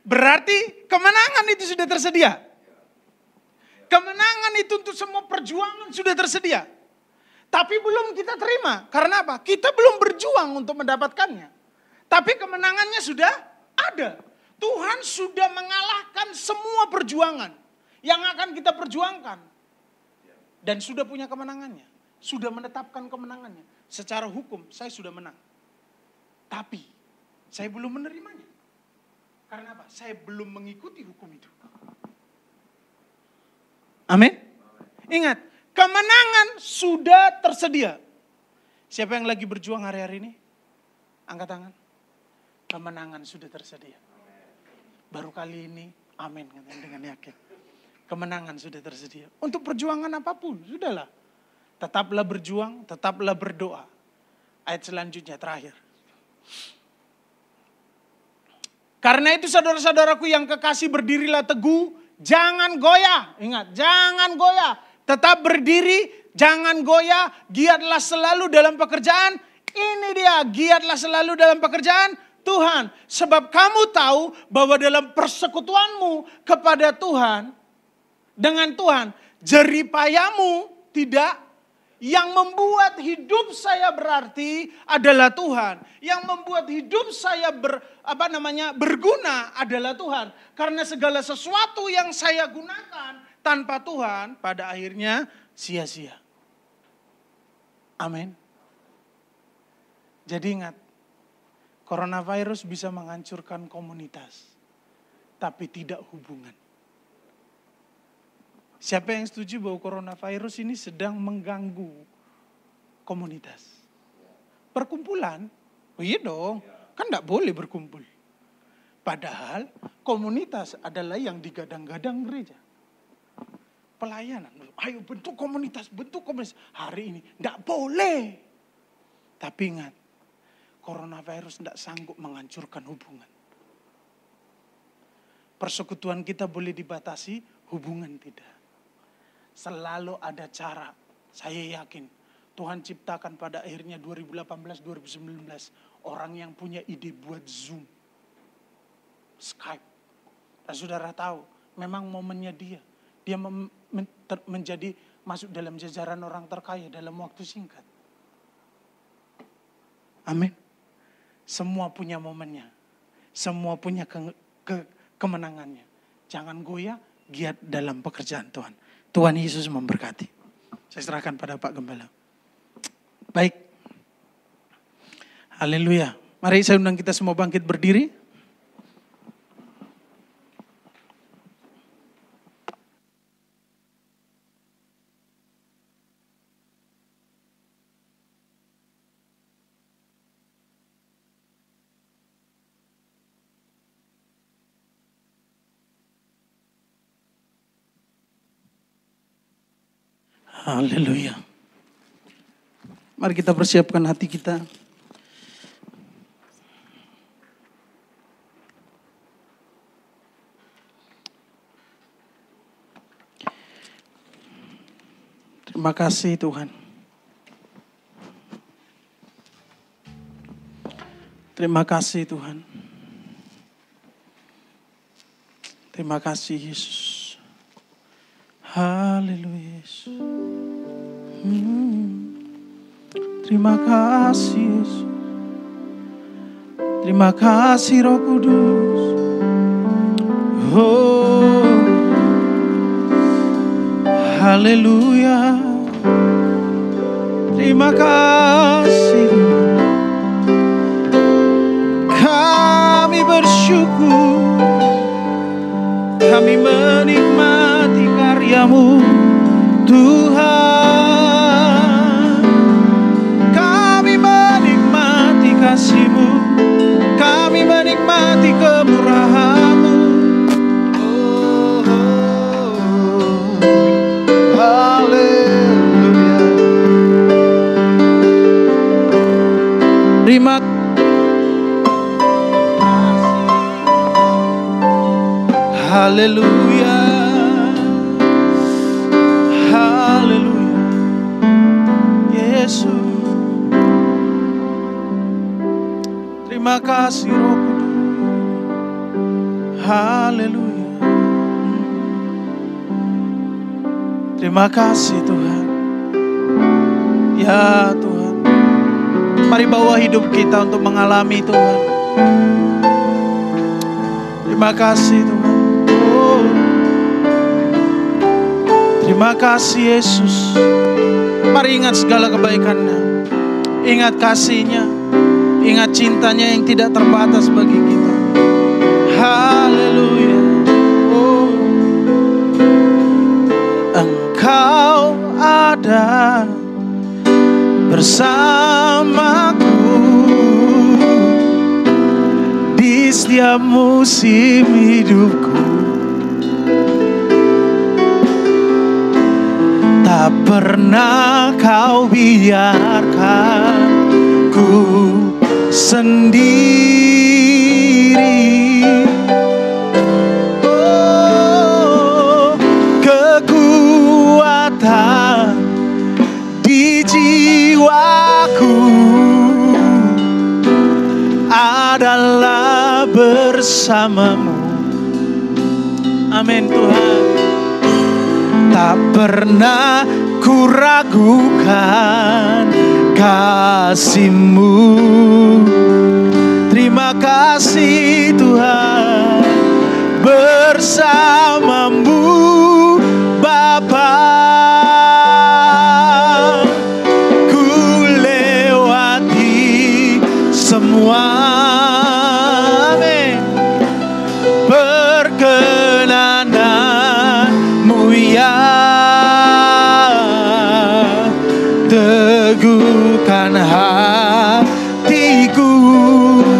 Berarti kemenangan itu sudah tersedia. Kemenangan itu untuk semua perjuangan sudah tersedia. Tapi belum kita terima. Karena apa? Kita belum berjuang untuk mendapatkannya. Tapi kemenangannya sudah ada. Tuhan sudah mengalahkan semua perjuangan yang akan kita perjuangkan. Dan sudah punya kemenangannya. Sudah menetapkan kemenangannya. Secara hukum saya sudah menang. Tapi saya belum menerimanya. Karena apa? Saya belum mengikuti hukum itu. Amin. Ingat, kemenangan sudah tersedia. Siapa yang lagi berjuang hari-hari ini? Angkat tangan. Kemenangan sudah tersedia. Baru kali ini, amin dengan yakin. Kemenangan sudah tersedia. Untuk perjuangan apapun, sudahlah. Tetaplah berjuang, tetaplah berdoa. Ayat selanjutnya terakhir. Karena itu saudara-saudaraku yang kekasih berdirilah teguh Jangan goyah. Ingat, jangan goyah. Tetap berdiri, jangan goyah. Giatlah selalu dalam pekerjaan. Ini dia, giatlah selalu dalam pekerjaan Tuhan. Sebab kamu tahu bahwa dalam persekutuanmu kepada Tuhan, dengan Tuhan, jeripayamu tidak. Yang membuat hidup saya berarti adalah Tuhan. Yang membuat hidup saya berguna adalah Tuhan. Karena segala sesuatu yang saya gunakan tanpa Tuhan pada akhirnya sia-sia. Amin. Jadi ingat, coronavirus bisa menghancurkan komunitas, tapi tidak hubungan. Siapa yang setuju bahwa coronavirus ini sedang mengganggu komunitas? Perkumpulan? Oh iya dong, kan tidak boleh berkumpul. Padahal komunitas adalah yang digadang-gadang gereja. Pelayanan, ayo bentuk komunitas. Hari ini tidak boleh. Tapi ingat, coronavirus tidak sanggup menghancurkan hubungan. Persekutuan kita boleh dibatasi, hubungan tidak. Selalu ada cara. Saya yakin Tuhan ciptakan pada akhirnya 2018-2019 orang yang punya ide buat Zoom, Skype. Dan saudara tahu, memang momennya dia menjadi masuk dalam jajaran orang terkaya dalam waktu singkat. Amin. Semua punya momennya. Semua punya kemenangannya. Jangan goyah, giat dalam pekerjaan Tuhan. Tuhan Yesus memberkati. Saya serahkan pada Pak Gembala. Baik. Haleluya. Mari saya undang kita semua bangkit berdiri. Haleluya. Mari kita persiapkan hati kita. Terima kasih Tuhan. Terima kasih Tuhan. Terima kasih Yesus. Haleluya Yesus. Terima kasih Yesus. Terima kasih Roh Kudus. Oh, haleluya. Terima kasih. Kami bersyukur. Kami menikmati karya-Mu Tuhan. Kami menikmati kasih-Mu. Kami menikmati kemurahan-Mu. Oh, haleluya. Terima kasih. Haleluya. Haleluya. Yesus. Terima kasih Roh Kudus. Haleluya. Terima kasih Tuhan. Ya Tuhan. Mari bawa hidup kita untuk mengalami Tuhan. Terima kasih Tuhan. Terima kasih Yesus. Mari ingat segala kebaikan-Nya. Ingat kasih-Nya. Ingat cintanya yang tidak terbatas bagi kita. Haleluya. Oh. Engkau ada bersamaku di setiap musim hidupku. Tak pernah Kau biarkan ku sendiri. Oh, bersamamu. Amin Tuhan. Tak pernah ku ragukan kasih-Mu. Terima kasih Tuhan, bersamamu Bapa. Ku lewati semua, amin, perkenanan-Mu ya. Teguhkan hatiku,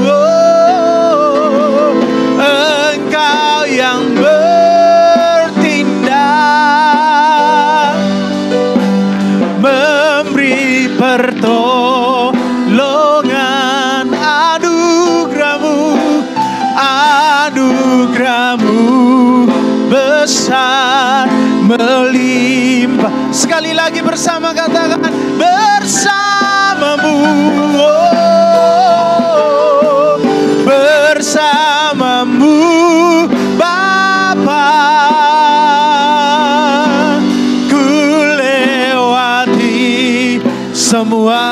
oh, Engkau yang bertindak, memberi pertolongan. Anugerah-Mu besar melimpah. Sekali lagi bersama katakan, bersamamu, oh, bersamamu Bapa. Ku lewati semua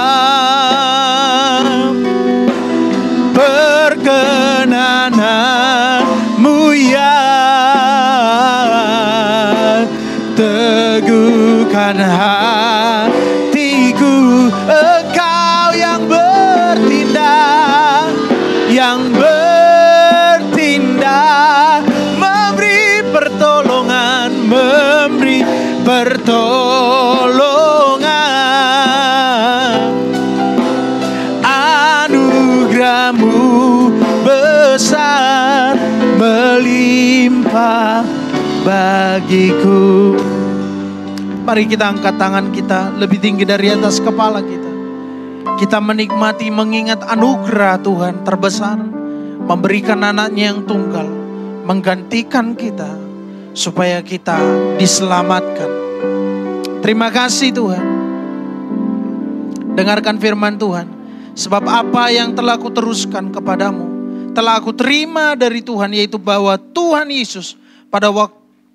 perkenanan-Mu ya. Teguhkan hatiku, Engkau yang bertindak, memberi pertolongan, anugerah-Mu besar melimpah bagiku. Mari kita angkat tangan kita lebih tinggi dari atas kepala kita. Kita menikmati, mengingat anugerah Tuhan terbesar, memberikan anaknya yang tunggal, menggantikan kita supaya kita diselamatkan. Terima kasih Tuhan. Dengarkan firman Tuhan. Sebab apa yang telah aku teruskan kepadamu, telah aku terima dari Tuhan, yaitu bahwa Tuhan Yesus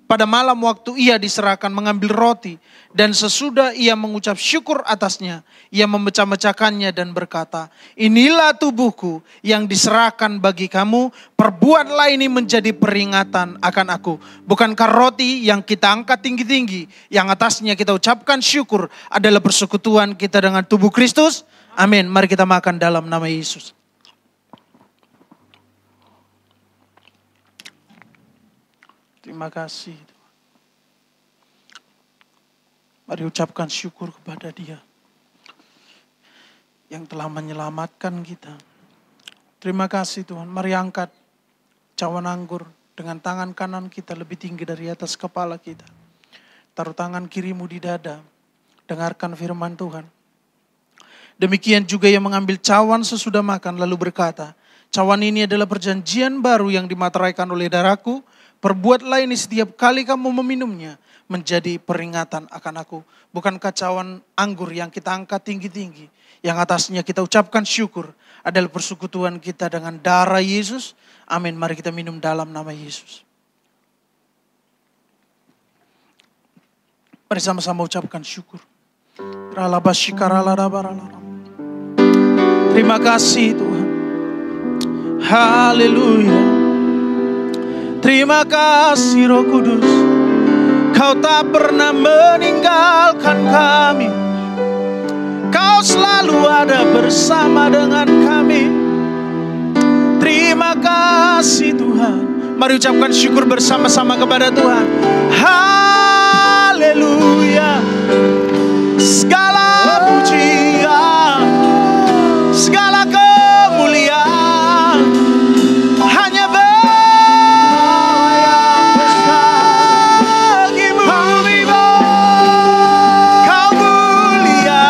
pada malam waktu ia diserahkan mengambil roti, dan sesudah ia mengucap syukur atasnya, ia memecah-mecahkannya dan berkata, inilah tubuhku yang diserahkan bagi kamu, perbuatlah ini menjadi peringatan akan aku. Bukankah roti yang kita angkat tinggi-tinggi, yang atasnya kita ucapkan syukur, adalah persekutuan kita dengan tubuh Kristus? Amin. Mari kita makan dalam nama Yesus. Terima kasih. Mari ucapkan syukur kepada Dia yang telah menyelamatkan kita. Terima kasih Tuhan. Mari angkat cawan anggur dengan tangan kanan kita lebih tinggi dari atas kepala kita. Taruh tangan kirimu di dada. Dengarkan firman Tuhan. Demikian juga yang mengambil cawan sesudah makan lalu berkata, cawan ini adalah perjanjian baru yang dimateraikan oleh darahku. Perbuatlah ini setiap kali kamu meminumnya menjadi peringatan akan aku. Bukankah cawan anggur yang kita angkat tinggi-tinggi, yang atasnya kita ucapkan syukur, adalah persekutuan kita dengan darah Yesus? Amin. Mari kita minum dalam nama Yesus. Mari sama-sama ucapkan syukur. Terima kasih Tuhan. Haleluya. Terima kasih Roh Kudus, Kau tak pernah meninggalkan kami. Kau selalu ada bersama dengan kami. Terima kasih Tuhan. Mari ucapkan syukur bersama-sama kepada Tuhan. Haleluya. Segala pujian, segala kemuliaan hanya bagimu. Kau mulia,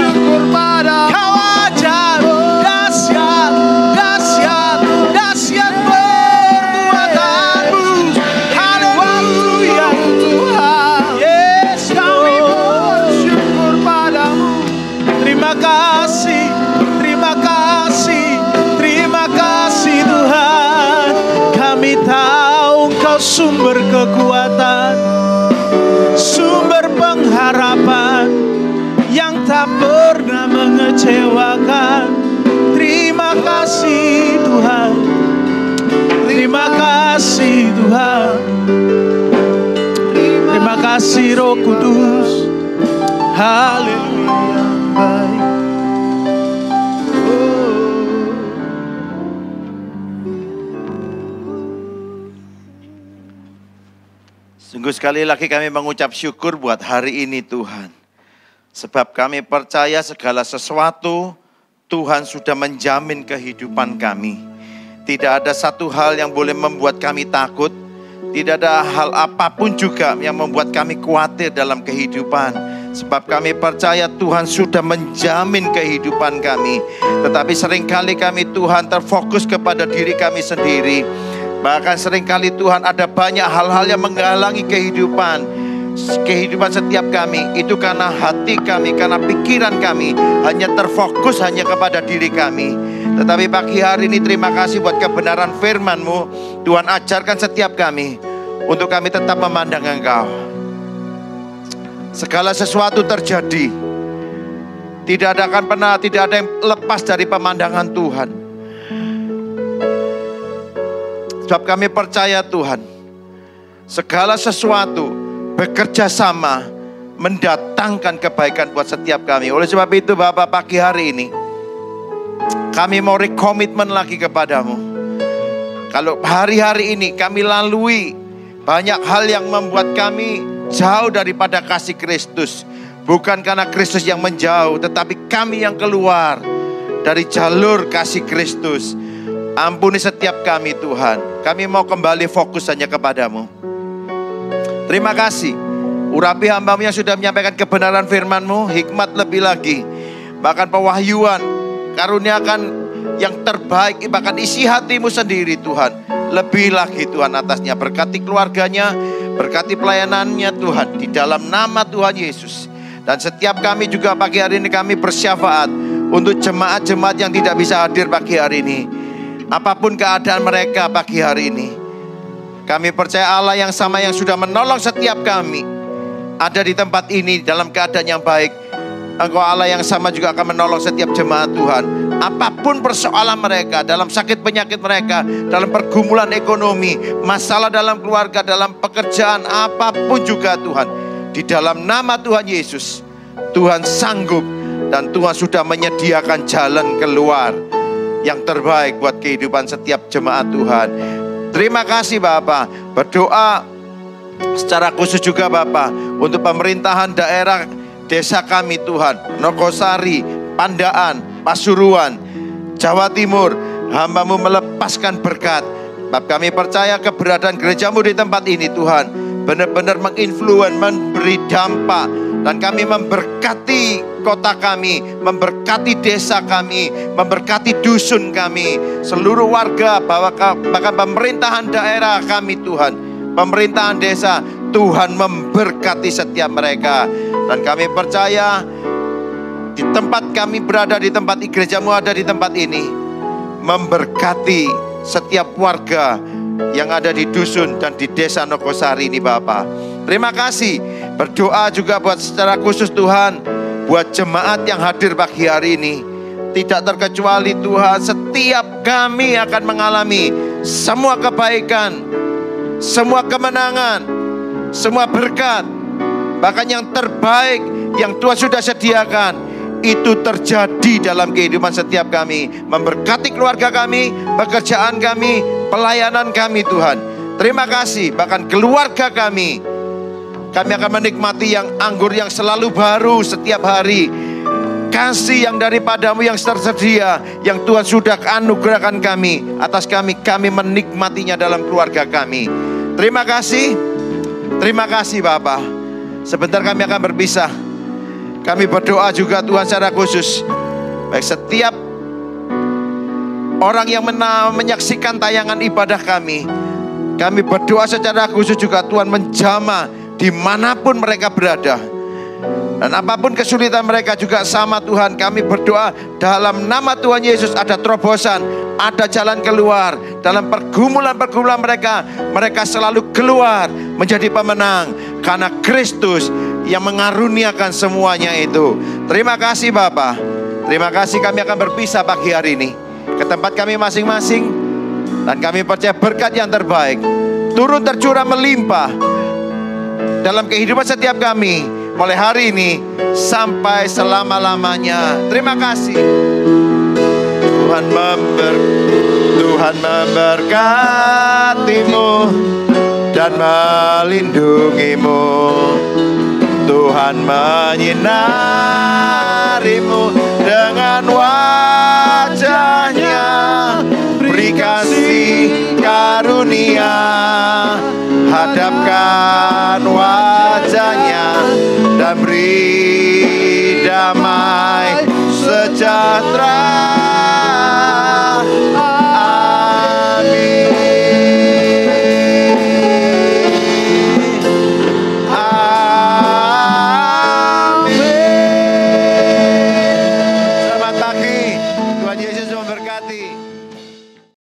syukur pada Kau ajaib, dahsyat, dahsyat, dahsyat perbuatanmu. Haleluya Tuhan. Yes, kami bersyukur kekuatan, sumber pengharapan yang tak pernah mengecewakan. Terima kasih Tuhan, terima kasih Tuhan, terima kasih Roh Kudus. Haleluya. Baik. Sungguh sekali lagi kami mengucap syukur buat hari ini Tuhan. Sebab kami percaya segala sesuatu Tuhan sudah menjamin kehidupan kami. Tidak ada satu hal yang boleh membuat kami takut. Tidak ada hal apapun juga yang membuat kami khawatir dalam kehidupan. Sebab kami percaya Tuhan sudah menjamin kehidupan kami. Tetapi seringkali kami Tuhan terfokus kepada diri kami sendiri. Bahkan seringkali Tuhan ada banyak hal-hal yang menghalangi kehidupan setiap kami. Itu karena hati kami, karena pikiran kami hanya terfokus hanya kepada diri kami. Tetapi pagi hari ini terima kasih buat kebenaran firman-Mu. Tuhan ajarkan setiap kami untuk kami tetap memandang Engkau. Segala sesuatu terjadi, tidak ada yang lepas dari pemandangan Tuhan. Sebab kami percaya Tuhan, segala sesuatu bekerja sama mendatangkan kebaikan buat setiap kami. Oleh sebab itu Bapak, pagi hari ini kami mau rekomitmen lagi kepadamu. Kalau hari-hari ini kami lalui banyak hal yang membuat kami jauh daripada kasih Kristus. Bukan karena Kristus yang menjauh, tetapi kami yang keluar dari jalur kasih Kristus. Ampuni setiap kami Tuhan. Kami mau kembali fokus hanya kepadamu. Terima kasih. Urapi hamba-Mu yang sudah menyampaikan kebenaran firman-Mu. Hikmat lebih lagi. Bahkan pewahyuan. Karuniakan yang terbaik. Bahkan isi hati-Mu sendiri Tuhan. Lebih lagi Tuhan atasnya. Berkati keluarganya. Berkati pelayanannya Tuhan. Di dalam nama Tuhan Yesus. Dan setiap kami juga pagi hari ini kami bersyafaat. Untuk jemaat-jemaat yang tidak bisa hadir pagi hari ini. Apapun keadaan mereka pagi hari ini, kami percaya Allah yang sama yang sudah menolong setiap kami ada di tempat ini dalam keadaan yang baik. Engkau Allah yang sama juga akan menolong setiap jemaat Tuhan. Apapun persoalan mereka, dalam sakit penyakit mereka, dalam pergumulan ekonomi, masalah dalam keluarga, dalam pekerjaan, apapun juga Tuhan. Di dalam nama Tuhan Yesus, Tuhan sanggup dan Tuhan sudah menyediakan jalan keluar yang terbaik buat kehidupan setiap jemaat Tuhan. Terima kasih Bapak. Berdoa secara khusus juga Bapak untuk pemerintahan daerah desa kami Tuhan, Nogosari, Pandaan, Pasuruan, Jawa Timur. Hamba-Mu melepaskan berkat. Bapak, kami percaya keberadaan gereja-Mu di tempat ini Tuhan benar-benar menginfluen, memberi dampak. Dan kami memberkati kota kami, memberkati desa kami, memberkati dusun kami, seluruh warga, bahkan pemerintahan daerah kami Tuhan, pemerintahan desa, Tuhan memberkati setiap mereka. Dan kami percaya di tempat kami berada, di tempat gereja-Mu ada di tempat ini, memberkati setiap warga yang ada di dusun dan di desa Nogosari ini Bapak. Terima kasih. Berdoa juga buat secara khusus Tuhan, buat jemaat yang hadir pagi hari ini. Tidak terkecuali Tuhan, setiap kami akan mengalami semua kebaikan, semua kemenangan, semua berkat. Bahkan yang terbaik yang Tuhan sudah sediakan, itu terjadi dalam kehidupan setiap kami. Memberkati keluarga kami, pekerjaan kami, pelayanan kami Tuhan. Terima kasih. Bahkan keluarga kami akan menikmati yang anggur yang selalu baru setiap hari. Kasih yang daripada-Mu yang tersedia, yang Tuhan sudah anugerahkan kami atas kami menikmatinya dalam keluarga kami. Terima kasih. Terima kasih Bapak. Sebentar kami akan berpisah. Kami berdoa juga Tuhan secara khusus. Baik setiap orang yang menyaksikan tayangan ibadah kami berdoa secara khusus juga Tuhan menjamah dimanapun mereka berada. Dan apapun kesulitan mereka juga sama Tuhan. Kami berdoa dalam nama Tuhan Yesus ada terobosan, ada jalan keluar. Dalam pergumulan-pergumulan mereka selalu keluar. menjadi pemenang karena Kristus yang mengaruniakan semuanya itu. Terima kasih Bapa. Terima kasih, kami akan berpisah pagi hari ini ke tempat kami masing-masing, dan kami percaya berkat yang terbaik turun tercurah melimpah dalam kehidupan setiap kami mulai hari ini sampai selama-lamanya. Terima kasih. Tuhan memberkatimu dan melindungimu. Tuhan menyinarimu dengan wajahnya, beri kasih karunia, hadapkan wajahnya dan beri damai sejahtera.